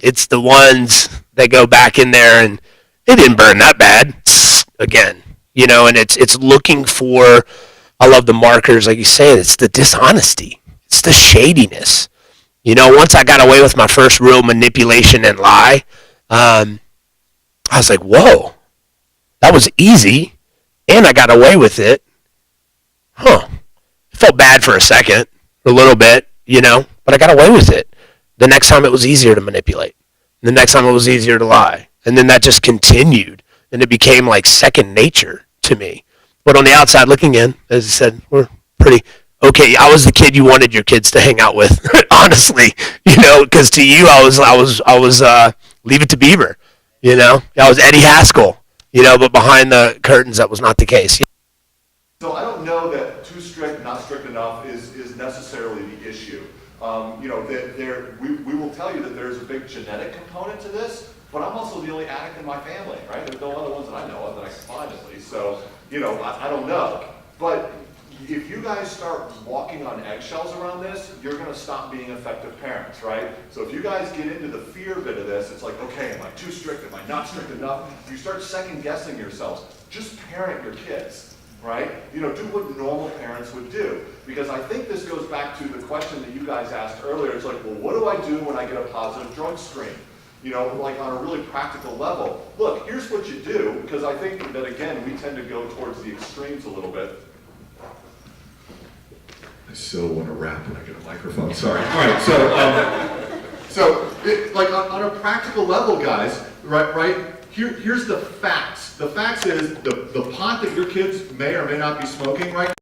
[SPEAKER 3] It's the ones that go back in there and it didn't burn that bad again. And it's looking for, I love the markers, like you say, it's the dishonesty. It's the shadiness. Once I got away with my first real manipulation and lie, I was like, whoa, that was easy, and I got away with it. Huh. I felt bad for a second, a little bit, but I got away with it. The next time it was easier to manipulate. The next time it was easier to lie. And then that just continued, and it became like second nature to me. But on the outside looking in, as I said, we're pretty okay. I was the kid you wanted your kids to hang out with, honestly, because to you I was Leave It to Beaver, I was Eddie Haskell, but behind the curtains that was not the case.
[SPEAKER 5] So I don't know that too strict, not strict enough is necessarily the issue. We will tell you that there's a big genetic component to this, but I'm also the only addict in my family, right? There's no other ones that I know of that I can find at least. So, I don't know. But if you guys start walking on eggshells around this, you're going to stop being effective parents, right? So if you guys get into the fear bit of this, it's like, okay, am I too strict? Am I not strict enough? You start second guessing yourselves. Just parent your kids. Right? Do what normal parents would do. Because I think this goes back to the question that you guys asked earlier. It's like, well, what do I do when I get a positive drug screen? Like on a really practical level. Look, here's what you do, because I think that, again, we tend to go towards the extremes a little bit. I still want to rap when I get a microphone, sorry. All right, like on a practical level, guys, right? Here's the facts. The facts is the pot that your kids may or may not be smoking right now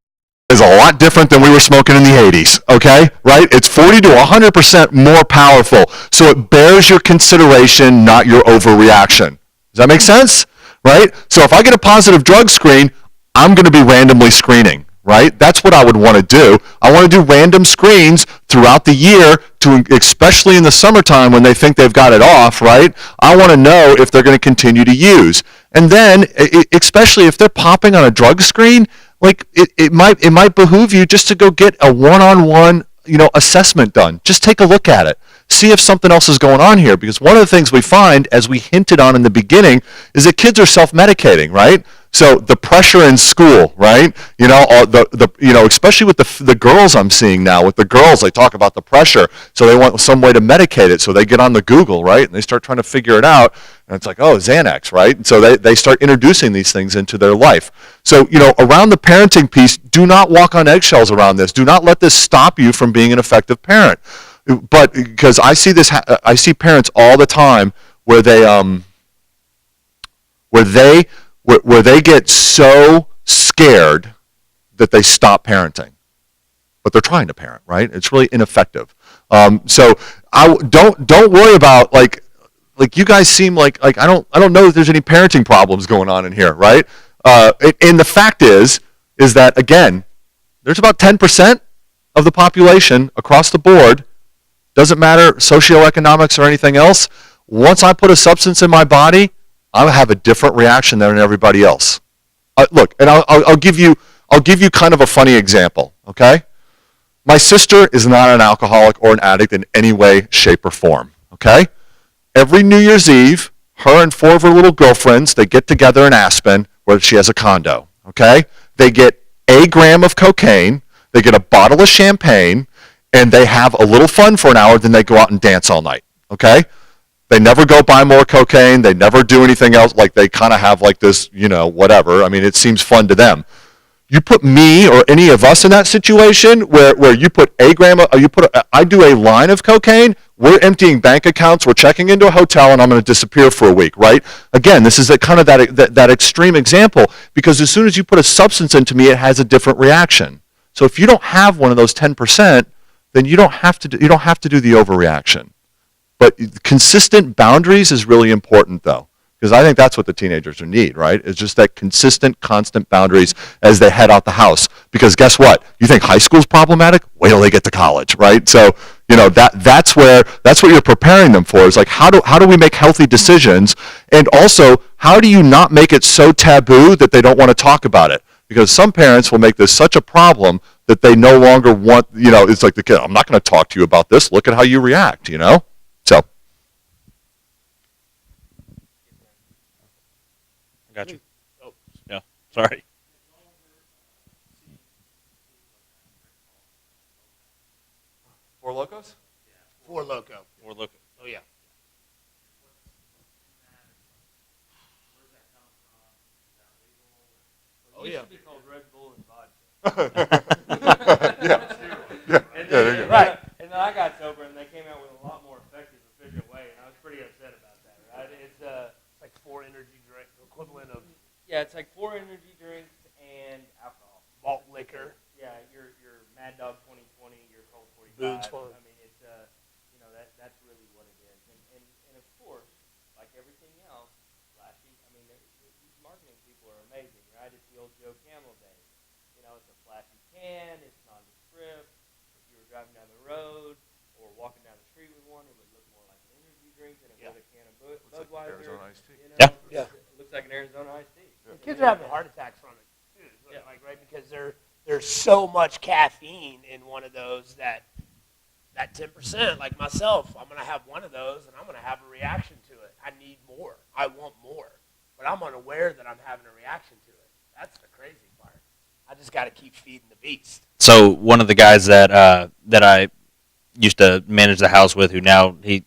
[SPEAKER 5] is a lot different than we were smoking in the 80s, okay? Right? It's 40 to 100% more powerful. So it bears your consideration, not your overreaction. Does that make sense? Right? So if I get a positive drug screen, I'm going to be randomly screening. Right? That's what I would want to do. I want to do random screens throughout the year, especially in the summertime when they think they've got it off, right? I want to know if they're going to continue to use. And then, especially if they're popping on a drug screen, like it might behoove you just to go get a one-on-one, assessment done. Just take a look at it. See if something else is going on here. Because one of the things we find, as we hinted on in the beginning, is that kids are self-medicating, right? So the pressure in school, right? Especially with the girls I'm seeing now. With the girls, they talk about the pressure, so they want some way to medicate it. So they get on the Google, right, and they start trying to figure it out. And it's like, oh, Xanax, right? And so they start introducing these things into their life. So around the parenting piece, do not walk on eggshells around this. Do not let this stop you from being an effective parent. But because I see this, I see parents all the time where they get so scared that they stop parenting, but they're trying to parent, right? It's really ineffective. So I don't worry about like you guys seem like I don't know if there's any parenting problems going on in here, right? And the fact is that again, there's about 10% of the population across the board. Doesn't matter socioeconomics or anything else. Once I put a substance in my body, I'll have a different reaction than everybody else. Look, and I'll give you kind of a funny example, okay? My sister is not an alcoholic or an addict in any way, shape, or form, okay? Every New Year's Eve, her and 4 of her little girlfriends, they get together in Aspen, where she has a condo, okay? They get a gram of cocaine, they get a bottle of champagne, and they have a little fun for an hour, then they go out and dance all night, okay? They never go buy more cocaine. They never do anything else. Like they kind of have like this, whatever. I mean, it seems fun to them. You put me or any of us in that situation where you put a gram, I do a line of cocaine, we're emptying bank accounts, we're checking into a hotel, and I'm going to disappear for a week, right? Again, this is kind of that extreme example, because as soon as you put a substance into me, it has a different reaction. So if you don't have one of those 10%, then you don't have to do the overreaction. But consistent boundaries is really important, though, because I think that's what the teenagers need, right? It's just that consistent, constant boundaries as they head out the house. Because guess what? You think high school's problematic? Wait till they get to college, right? So that's what you're preparing them for. Is like how do we make healthy decisions, and also how do you not make it so taboo that they don't want to talk about it? Because some parents will make this such a problem that they no longer want. It's like the kid. I'm not going to talk to you about this. Look at how you react. So.
[SPEAKER 4] I got you. Oh, yeah. Sorry.
[SPEAKER 5] Four Locos?
[SPEAKER 3] Four Loco.
[SPEAKER 4] Or look.
[SPEAKER 3] Oh yeah. Oh yeah.
[SPEAKER 6] It used to be called Red Bull and vodka.
[SPEAKER 5] There you go.
[SPEAKER 6] Right. And then I got sober, and they came out with a lot more effective, efficient way, and I was pretty upset about that. Right? It's
[SPEAKER 3] Like 4 energy drink equivalent of
[SPEAKER 6] yeah, it's like 4 energy drinks and alcohol.
[SPEAKER 3] malt liquor.
[SPEAKER 6] Yeah, your Mad Dog 2020, your Colt 45.
[SPEAKER 3] Boone's Farm.
[SPEAKER 6] I mean, it's that's really what it is, and of course, like everything else, flashy. I mean, these marketing people are amazing, right? It's the old Joe Camel days. It's a flashy can. It's nondescript. If you were driving down the road or walking down the street with one, it would look more like an energy drink than it would a can of Budweiser.
[SPEAKER 5] Arizona iced tea.
[SPEAKER 6] Yeah.
[SPEAKER 3] Yeah.
[SPEAKER 6] It looks like an Arizona iced tea.
[SPEAKER 3] The kids are having heart attacks from it too. Like right because there's so much caffeine in one of those that 10%, like myself, I'm gonna have one of those and I'm gonna have a reaction to it. I need more. I want more. But I'm unaware that I'm having a reaction to it. That's the crazy part. I just got to keep feeding the beast.
[SPEAKER 4] So one of the guys that I used to manage the house with, who now he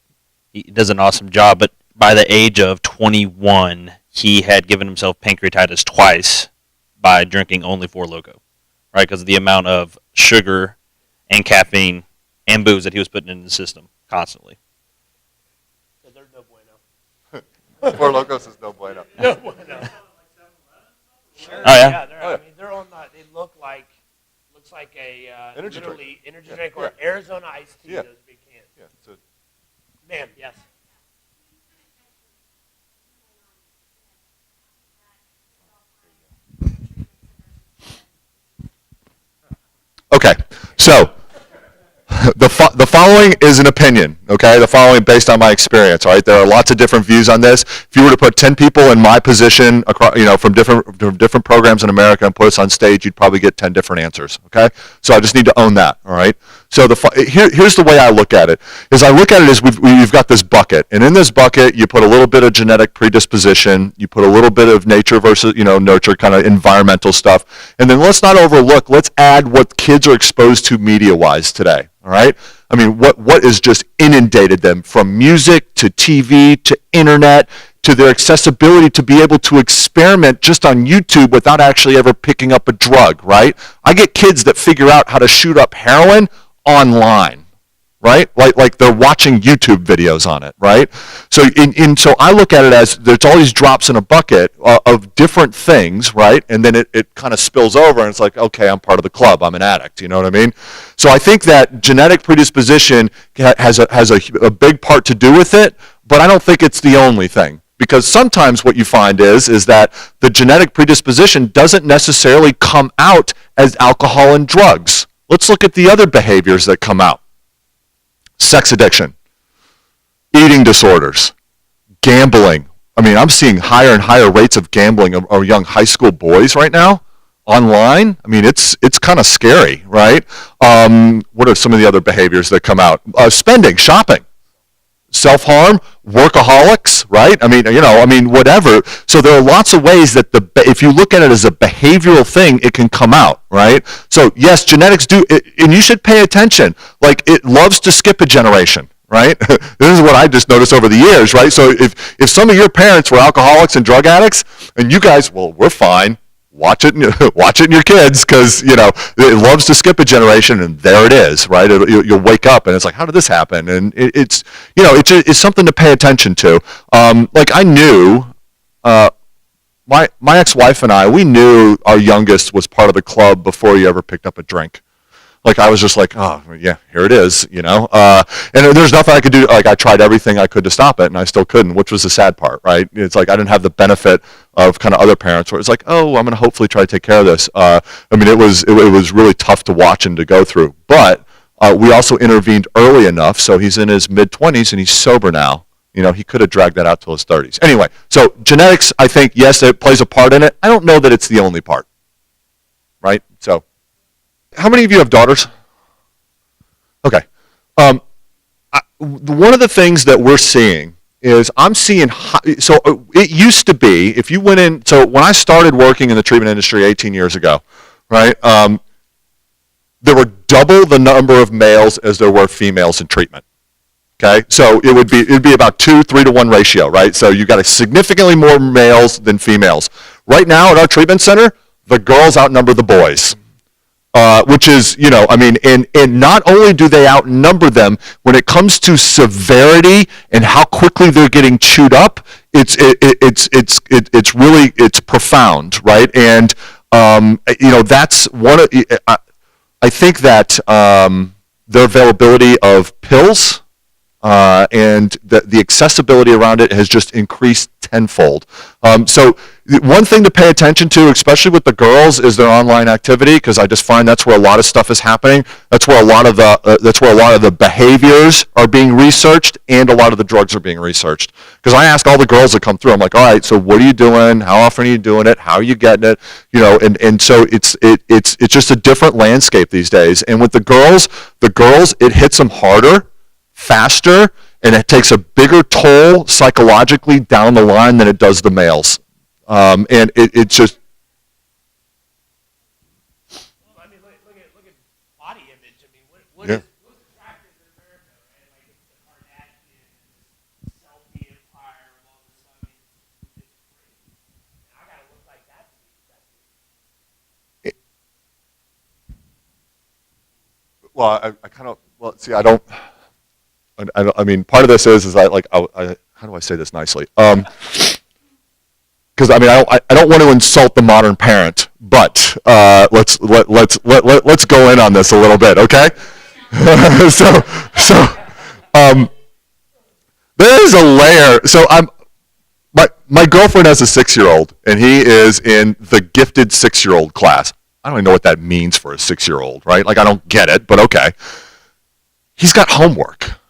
[SPEAKER 4] does an awesome job, but by the age of 21, he had given himself pancreatitis twice by drinking only Four Loko, right? Because of the amount of sugar and caffeine and booze that he was putting in the system constantly.
[SPEAKER 3] So they're no bueno.
[SPEAKER 5] Four Locos is no bueno.
[SPEAKER 3] No bueno. Sure.
[SPEAKER 4] Oh, yeah?
[SPEAKER 3] I mean, they're on the. They looks like a
[SPEAKER 5] Energy drink.
[SPEAKER 3] literally energy drink or Arizona iced tea.
[SPEAKER 5] Yeah.
[SPEAKER 3] Those big cans.
[SPEAKER 5] Yeah, so
[SPEAKER 3] Ma'am, yes.
[SPEAKER 5] okay, so the following is an opinion, okay? The following based on my experience, all right? There are lots of different views on this. If you were to put 10 people in my position, across, from different programs in America and put us on stage, you'd probably get 10 different answers, okay? So I just need to own that, all right? So here's the way I look at it. Is I look at it as we've got this bucket, and in this bucket, you put a little bit of genetic predisposition, you put a little bit of nature versus, nurture, kind of environmental stuff, and then let's not overlook, let's add what kids are exposed to media-wise today. All right? I mean, what has just inundated them from music to TV to internet to their accessibility to be able to experiment just on YouTube without actually ever picking up a drug, right? I get kids that figure out how to shoot up heroin online, right? Like they're watching YouTube videos on it, right? So so I look at it as there's all these drops in a bucket of different things, right? And then it kind of spills over and it's like, okay, I'm part of the club. I'm an addict. You know what I mean? So I think that genetic predisposition has a big part to do with it, but I don't think it's the only thing. Because sometimes what you find is that the genetic predisposition doesn't necessarily come out as alcohol and drugs. Let's look at the other behaviors that come out. Sex addiction, eating disorders, gambling. I mean, I'm seeing higher and higher rates of gambling of young high school boys right now online. I mean, it's kind of scary, right? What are some of the other behaviors that come out? Spending, shopping, self-harm, workaholics, right? I mean, whatever. So there are lots of ways that if you look at it as a behavioral thing, it can come out, right? So yes, genetics do, and you should pay attention. Like it loves to skip a generation, right? This is what I just noticed over the years, right? So if some of your parents were alcoholics and drug addicts, and you guys, well, we're fine. Watch it in your kids because, it loves to skip a generation, and there it is, right? You'll wake up, and it's like, how did this happen? And it's something to pay attention to. Like I knew, my ex-wife and we knew our youngest was part of the club before he ever picked up a drink. Like I was just like, oh yeah, here it is, and there's nothing I could do. Like I tried everything I could to stop it, and I still couldn't, which was the sad part, right? It's like I didn't have the benefit of kind of other parents where it's like, oh, I'm going to hopefully try to take care of this. I mean, it was really tough to watch and to go through, but we also intervened early enough, so he's in his mid-20s and he's sober now. He could have dragged that out till his 30s. Anyway, so genetics, I think, yes, it plays a part in it. I don't know that it's the only part, right? So. How many of you have daughters? Okay. One of the things that we're seeing is I'm seeing, so it used to be, if you went in, so when I started working in the treatment industry 18 years ago, right, there were double the number of males as there were females in treatment. Okay, so it'd be about 3 to 1 ratio, right? So you got a significantly more males than females. Right now at our treatment center, the girls outnumber the boys, which is, and not only do they outnumber them when it comes to severity and how quickly they're getting chewed up, it's profound, right? And that's one of I think that their availability of pills. And the accessibility around it has just increased tenfold. So one thing to pay attention to, especially with the girls, is their online activity, because I just find that's where a lot of stuff is happening. That's where a lot of the behaviors are being researched, and a lot of the drugs are being researched. Because I ask all the girls that come through, I'm like, all right, so what are you doing? How often are you doing it? How are you getting it? And so it's just a different landscape these days. And with the girls, it hits them harder, faster, and it takes a bigger toll psychologically down the line than it does the males. And it's just.
[SPEAKER 3] Well, I mean, look at body image. I mean, what's attractive in America, right? Like it's the Kardashians, selfie empire, and all this stuff. I mean, it's crazy. And I gotta look like that to be accepted.
[SPEAKER 5] Well, I kind of see. I don't. I mean, part of this is I how do I say this nicely? Because I don't want to insult the modern parent, but let's go in on this a little bit, okay? so there is a layer. So my girlfriend has a 6-year-old, and he is in the gifted 6-year-old class. I don't even know what that means for a 6-year-old, right? Like, I don't get it, but okay. He's got homework.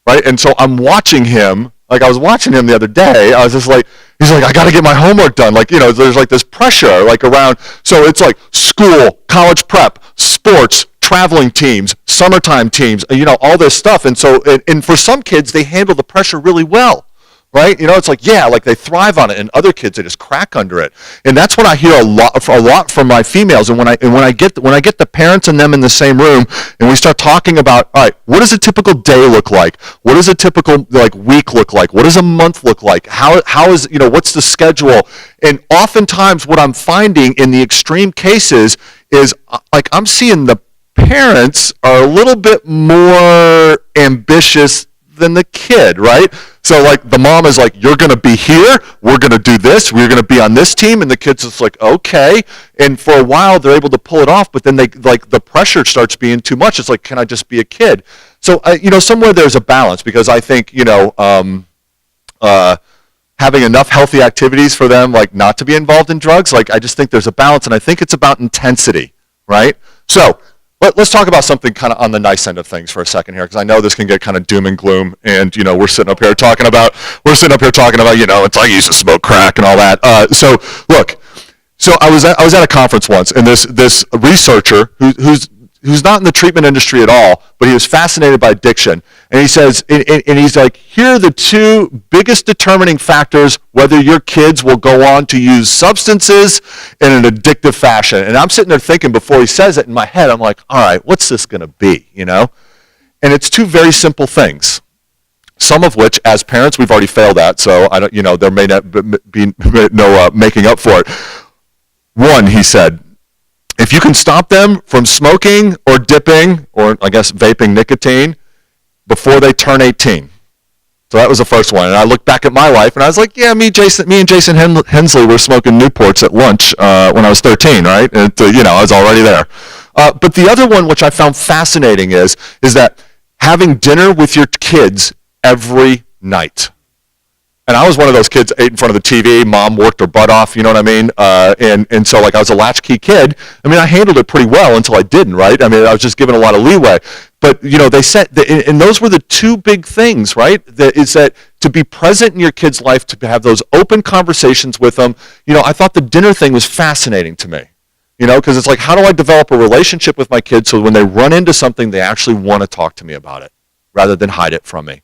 [SPEAKER 5] Right, and so I'm watching him. Like I was watching him the other day. I was just like, he's like, I got to get my homework done. Like there's like this pressure like around. So it's like school, college prep, sports, traveling teams, summertime teams. All this stuff. And so and for some kids, they handle the pressure really well. Right? It's like, yeah, like they thrive on it, and other kids, they just crack under it. And that's what I hear a lot from my females. And when I get the parents and them in the same room, and we start talking about, all right, what does a typical day look like? What does a typical week look like? What does a month look like? How is what's the schedule? And oftentimes, what I'm finding in the extreme cases is like I'm seeing the parents are a little bit more ambitious than the kid, right? So like the mom is like, you're going to be here, we're going to do this, we're going to be on this team, and the kid's just like, okay. And for a while they're able to pull it off, but then they the pressure starts being too much. It's like, can I just be a kid? So somewhere there's a balance, because I think having enough healthy activities for them, like not to be involved in drugs, like I just think there's a balance, and I think it's about intensity, right? So let's talk about something kind of on the nice end of things for a second here, because I know this can get kind of doom and gloom, and we're sitting up here talking about it's like I used to smoke crack and all that. So look, I was at a conference once, and this researcher who's not in the treatment industry at all, but he was fascinated by addiction, and he says, and he's like, here are the 2 biggest determining factors whether your kids will go on to use substances in an addictive fashion. And I'm sitting there thinking, before he says it, in my head, I'm like, all right, what's this going to be, And it's 2 very simple things, some of which, as parents, we've already failed at, so I don't, there may not be no making up for it. One, he said, if you can stop them from smoking or dipping, or I guess vaping nicotine, before they turn 18. So that was the first one. And I looked back at my life, and I was like, yeah, me and Jason Hensley were smoking Newports at lunch when I was 13, right? And I was already there. But the other one, which I found fascinating, is that having dinner with your kids every night. And I was one of those kids that ate in front of the TV. Mom worked her butt off, you know what I mean? And so like I was a latchkey kid. I mean, I handled it pretty well until I didn't, right? I mean, I was just given a lot of leeway. But, they said, and those were the 2 big things, right? Is that to be present in your kid's life, to have those open conversations with them. I thought the dinner thing was fascinating to me, because it's like, how do I develop a relationship with my kids so when they run into something, they actually want to talk to me about it rather than hide it from me?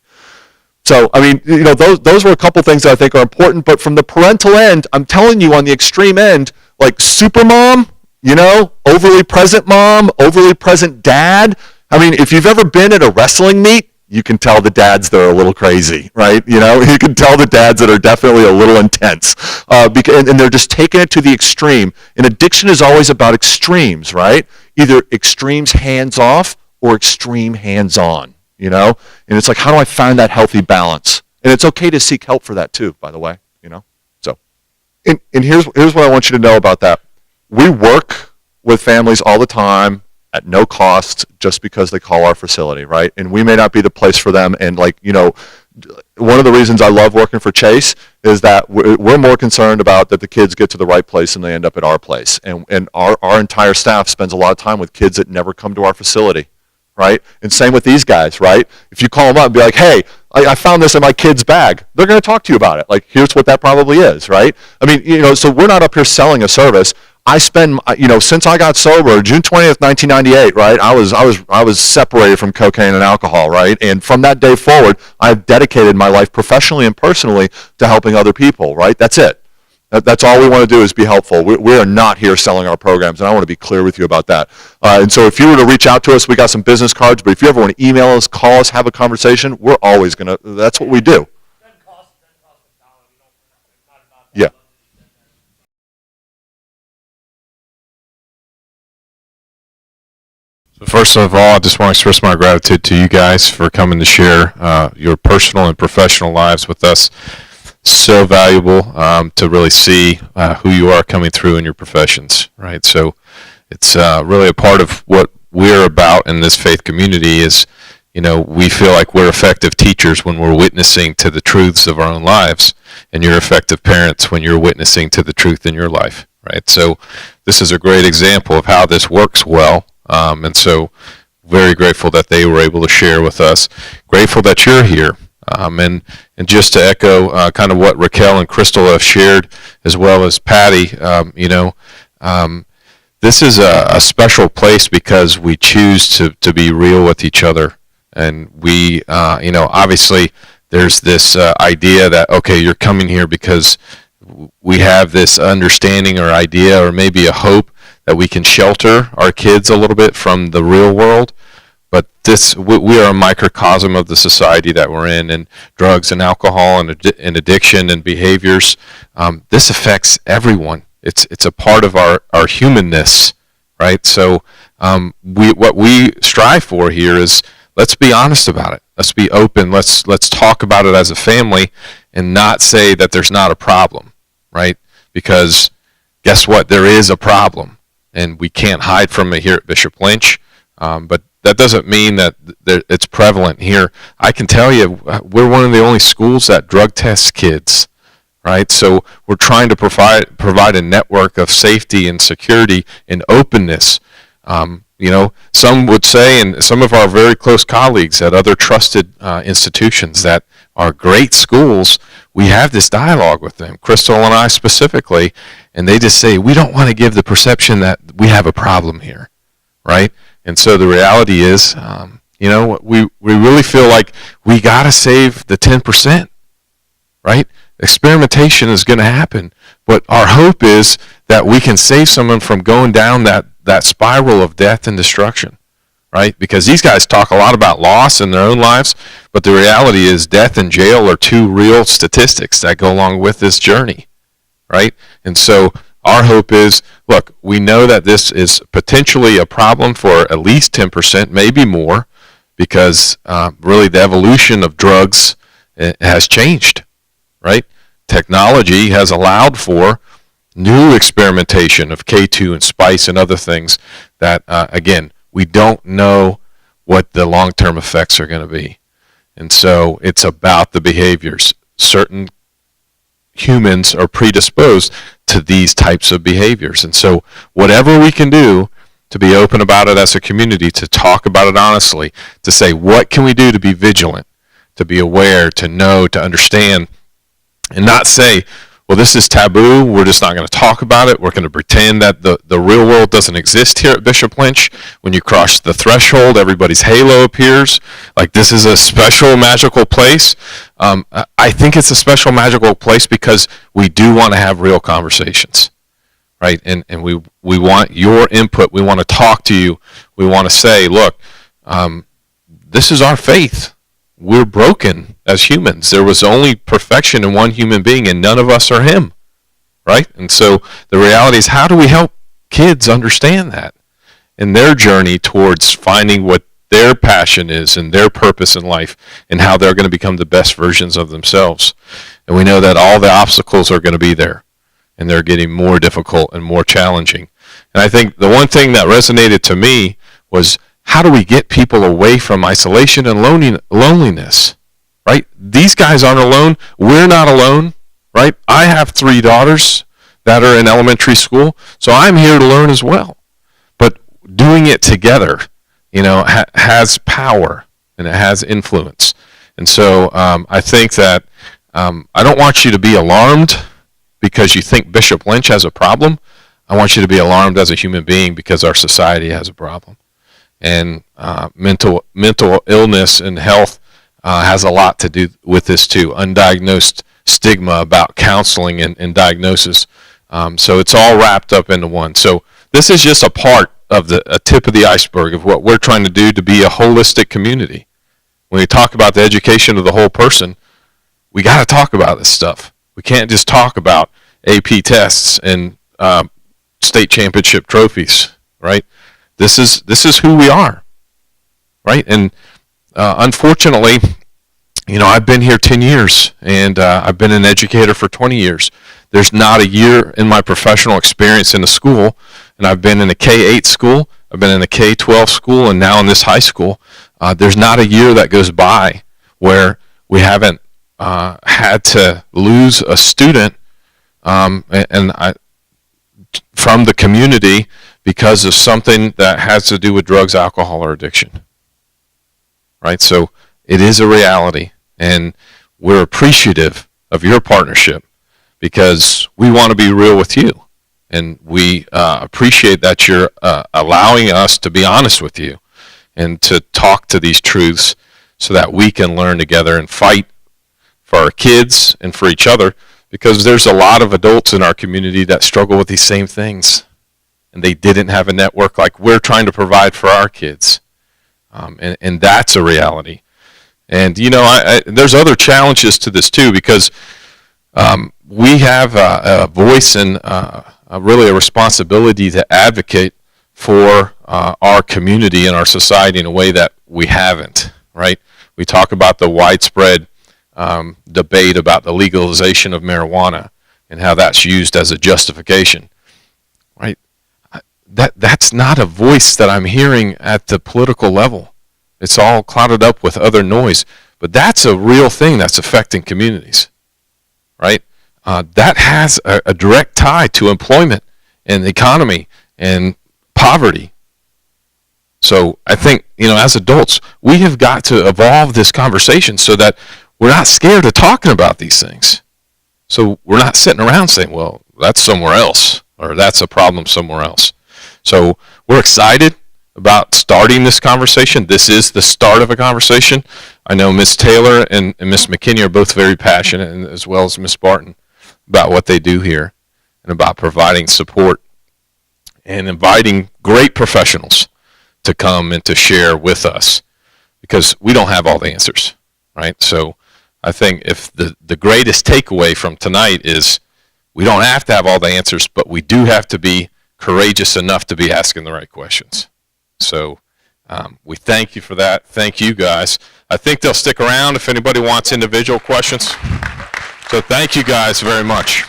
[SPEAKER 5] So, I mean, those were a couple things that I think are important. But from the parental end, I'm telling you, on the extreme end, like Supermom overly present mom, overly present dad. I mean, if you've ever been at a wrestling meet, you can tell the dads that are a little crazy, right? You can tell the dads that are definitely a little intense, and they're just taking it to the extreme. And addiction is always about extremes, right? Either extremes hands off or extreme hands on, And it's like, how do I find that healthy balance? And it's okay to seek help for that too, by the way, So, and here's what I want you to know about that. We work with families all the time at no cost just because they call our facility, right? And we may not be the place for them. And one of the reasons I love working for Chase is that we're more concerned about that the kids get to the right place and they end up at our place. And our entire staff spends a lot of time with kids that never come to our facility, right? And same with these guys, right? If you call them up and be like, hey, I found this in my kid's bag, they're going to talk to you about it. Like, here's what that probably is, right? I mean, so we're not up here selling a service. I spend, since I got sober, June 20th, 1998, right? I was separated from cocaine and alcohol, right? And from that day forward, I've dedicated my life professionally and personally to helping other people, right? That's it. That's all we want to do is be helpful. We are not here selling our programs, and I want to be clear with you about that. And so if you were to reach out to us, we got some business cards, but if you ever want to email us, call us, have a conversation, we're always going to, that's what we do. Yeah.
[SPEAKER 7] So first of all, I just want to express my gratitude to you guys for coming to share your personal and professional lives with us. So valuable to really see who you are coming through in your professions, right? So it's really a part of what we're about in this faith community is, we feel like we're effective teachers when we're witnessing to the truths of our own lives, and you're effective parents when you're witnessing to the truth in your life, right? So this is a great example of how this works well. And so very grateful that they were able to share with us. Grateful that you're here. And just to echo kind of what Raquel and Crystal have shared, as well as Patty, this is a special place because we choose to be real with each other. And we, obviously there's this idea that, okay, you're coming here because we have this understanding or idea or maybe a hope that we can shelter our kids a little bit from the real world. But we are a microcosm of the society that we're in, and drugs and alcohol and addiction and behaviors. This affects everyone. It's a part of our humanness, right? So what we strive for here is let's be honest about it. Let's be open. Let's talk about it as a family and not say that there's not a problem, right? Because guess what? There is a problem. And we can't hide from it here at Bishop Lynch, but that doesn't mean that it's prevalent here. I can tell you, we're one of the only schools that drug tests kids, right? So we're trying to provide a network of safety and security and openness. Some would say, and some of our very close colleagues at other trusted institutions that are great schools, we have this dialogue with them, Crystal and I specifically, and they just say, we don't want to give the perception that we have a problem here, right? And so the reality is, we really feel like we got to save the 10%, right? Experimentation is going to happen, but our hope is that we can save someone from going down that spiral of death and destruction, right? Because these guys talk a lot about loss in their own lives, but the reality is death and jail are two real statistics that go along with this journey, right? And so our hope is, look, we know that this is potentially a problem for at least 10%, maybe more, because really the evolution of drugs has changed, right? Technology has allowed for new experimentation of K2 and spice and other things that, again, we don't know what the long-term effects are going to be. And so it's about the behaviors. Certain humans are predisposed to these types of behaviors. And so whatever we can do to be open about it as a community, to talk about it honestly, to say what can we do to be vigilant, to be aware, to know, to understand, and not say, well, this is taboo, we're just not going to talk about it, we're going to pretend that the real world doesn't exist here at Bishop Lynch. When you cross the threshold, everybody's halo appears, like this is a special magical place. I think it's a special magical place because we do want to have real conversations, right? And we we want your input. We want to talk to you. We want to say, look, this is our faith. We're broken as humans. There was only perfection in one human being, and none of us are him, right? And so the reality is, how do we help kids understand that in their journey towards finding what their passion is and their purpose in life, and how they're going to become the best versions of themselves? And we know that all the obstacles are going to be there, and they're getting more difficult and more challenging. And I think the one thing that resonated to me was, how do we get people away from isolation and loneliness, right? These guys aren't alone. We're not alone, right? I have 3 daughters that are in elementary school, so I'm here to learn as well. But doing it together, has power, and it has influence. And so I think that I don't want you to be alarmed because you think Bishop Lynch has a problem. I want you to be alarmed as a human being because our society has a problem. And mental illness and health has a lot to do with this too. Undiagnosed stigma about counseling and diagnosis. So it's all wrapped up into one. So this is just a part of a tip of the iceberg of what we're trying to do to be a holistic community. When we talk about the education of the whole person, we got to talk about this stuff. We can't just talk about AP tests and state championship trophies, right? This is who we are, right? And unfortunately, I've been here 10 years, and I've been an educator for 20 years. There's not a year in my professional experience in a school, and I've been in a K-8 school, I've been in a K-12 school, and now in this high school. There's not a year that goes by where we haven't had to lose a student from the community because of something that has to do with drugs, alcohol, or addiction, right? So it is a reality, and we're appreciative of your partnership because we want to be real with you, and we appreciate that you're allowing us to be honest with you and to talk to these truths so that we can learn together and fight for our kids and for each other, because there's a lot of adults in our community that struggle with these same things, and they didn't have a network like we're trying to provide for our kids. And that's a reality. And, there's other challenges to this too, because we have a voice and really a responsibility to advocate for our community and our society in a way that we haven't, right? We talk about the widespread debate about the legalization of marijuana and how that's used as a justification, right? That's not a voice that I'm hearing at the political level. It's all clouded up with other noise, but that's a real thing that's affecting communities, right? That has a direct tie to employment and the economy and poverty. So I think, as adults, we have got to evolve this conversation so that we're not scared of talking about these things. So we're not sitting around saying, well, that's somewhere else, or that's a problem somewhere else. So we're excited about starting this conversation. This is the start of a conversation. I know Ms. Taylor and Ms. McKinney are both very passionate, and as well as Ms. Barton, about what they do here and about providing support and inviting great professionals to come and to share with us, because we don't have all the answers, right? So I think if the greatest takeaway from tonight is we don't have to have all the answers, but we do have to be courageous enough to be asking the right questions. So we thank you for that. Thank you, guys. I think they'll stick around if anybody wants individual questions. So thank you guys very much.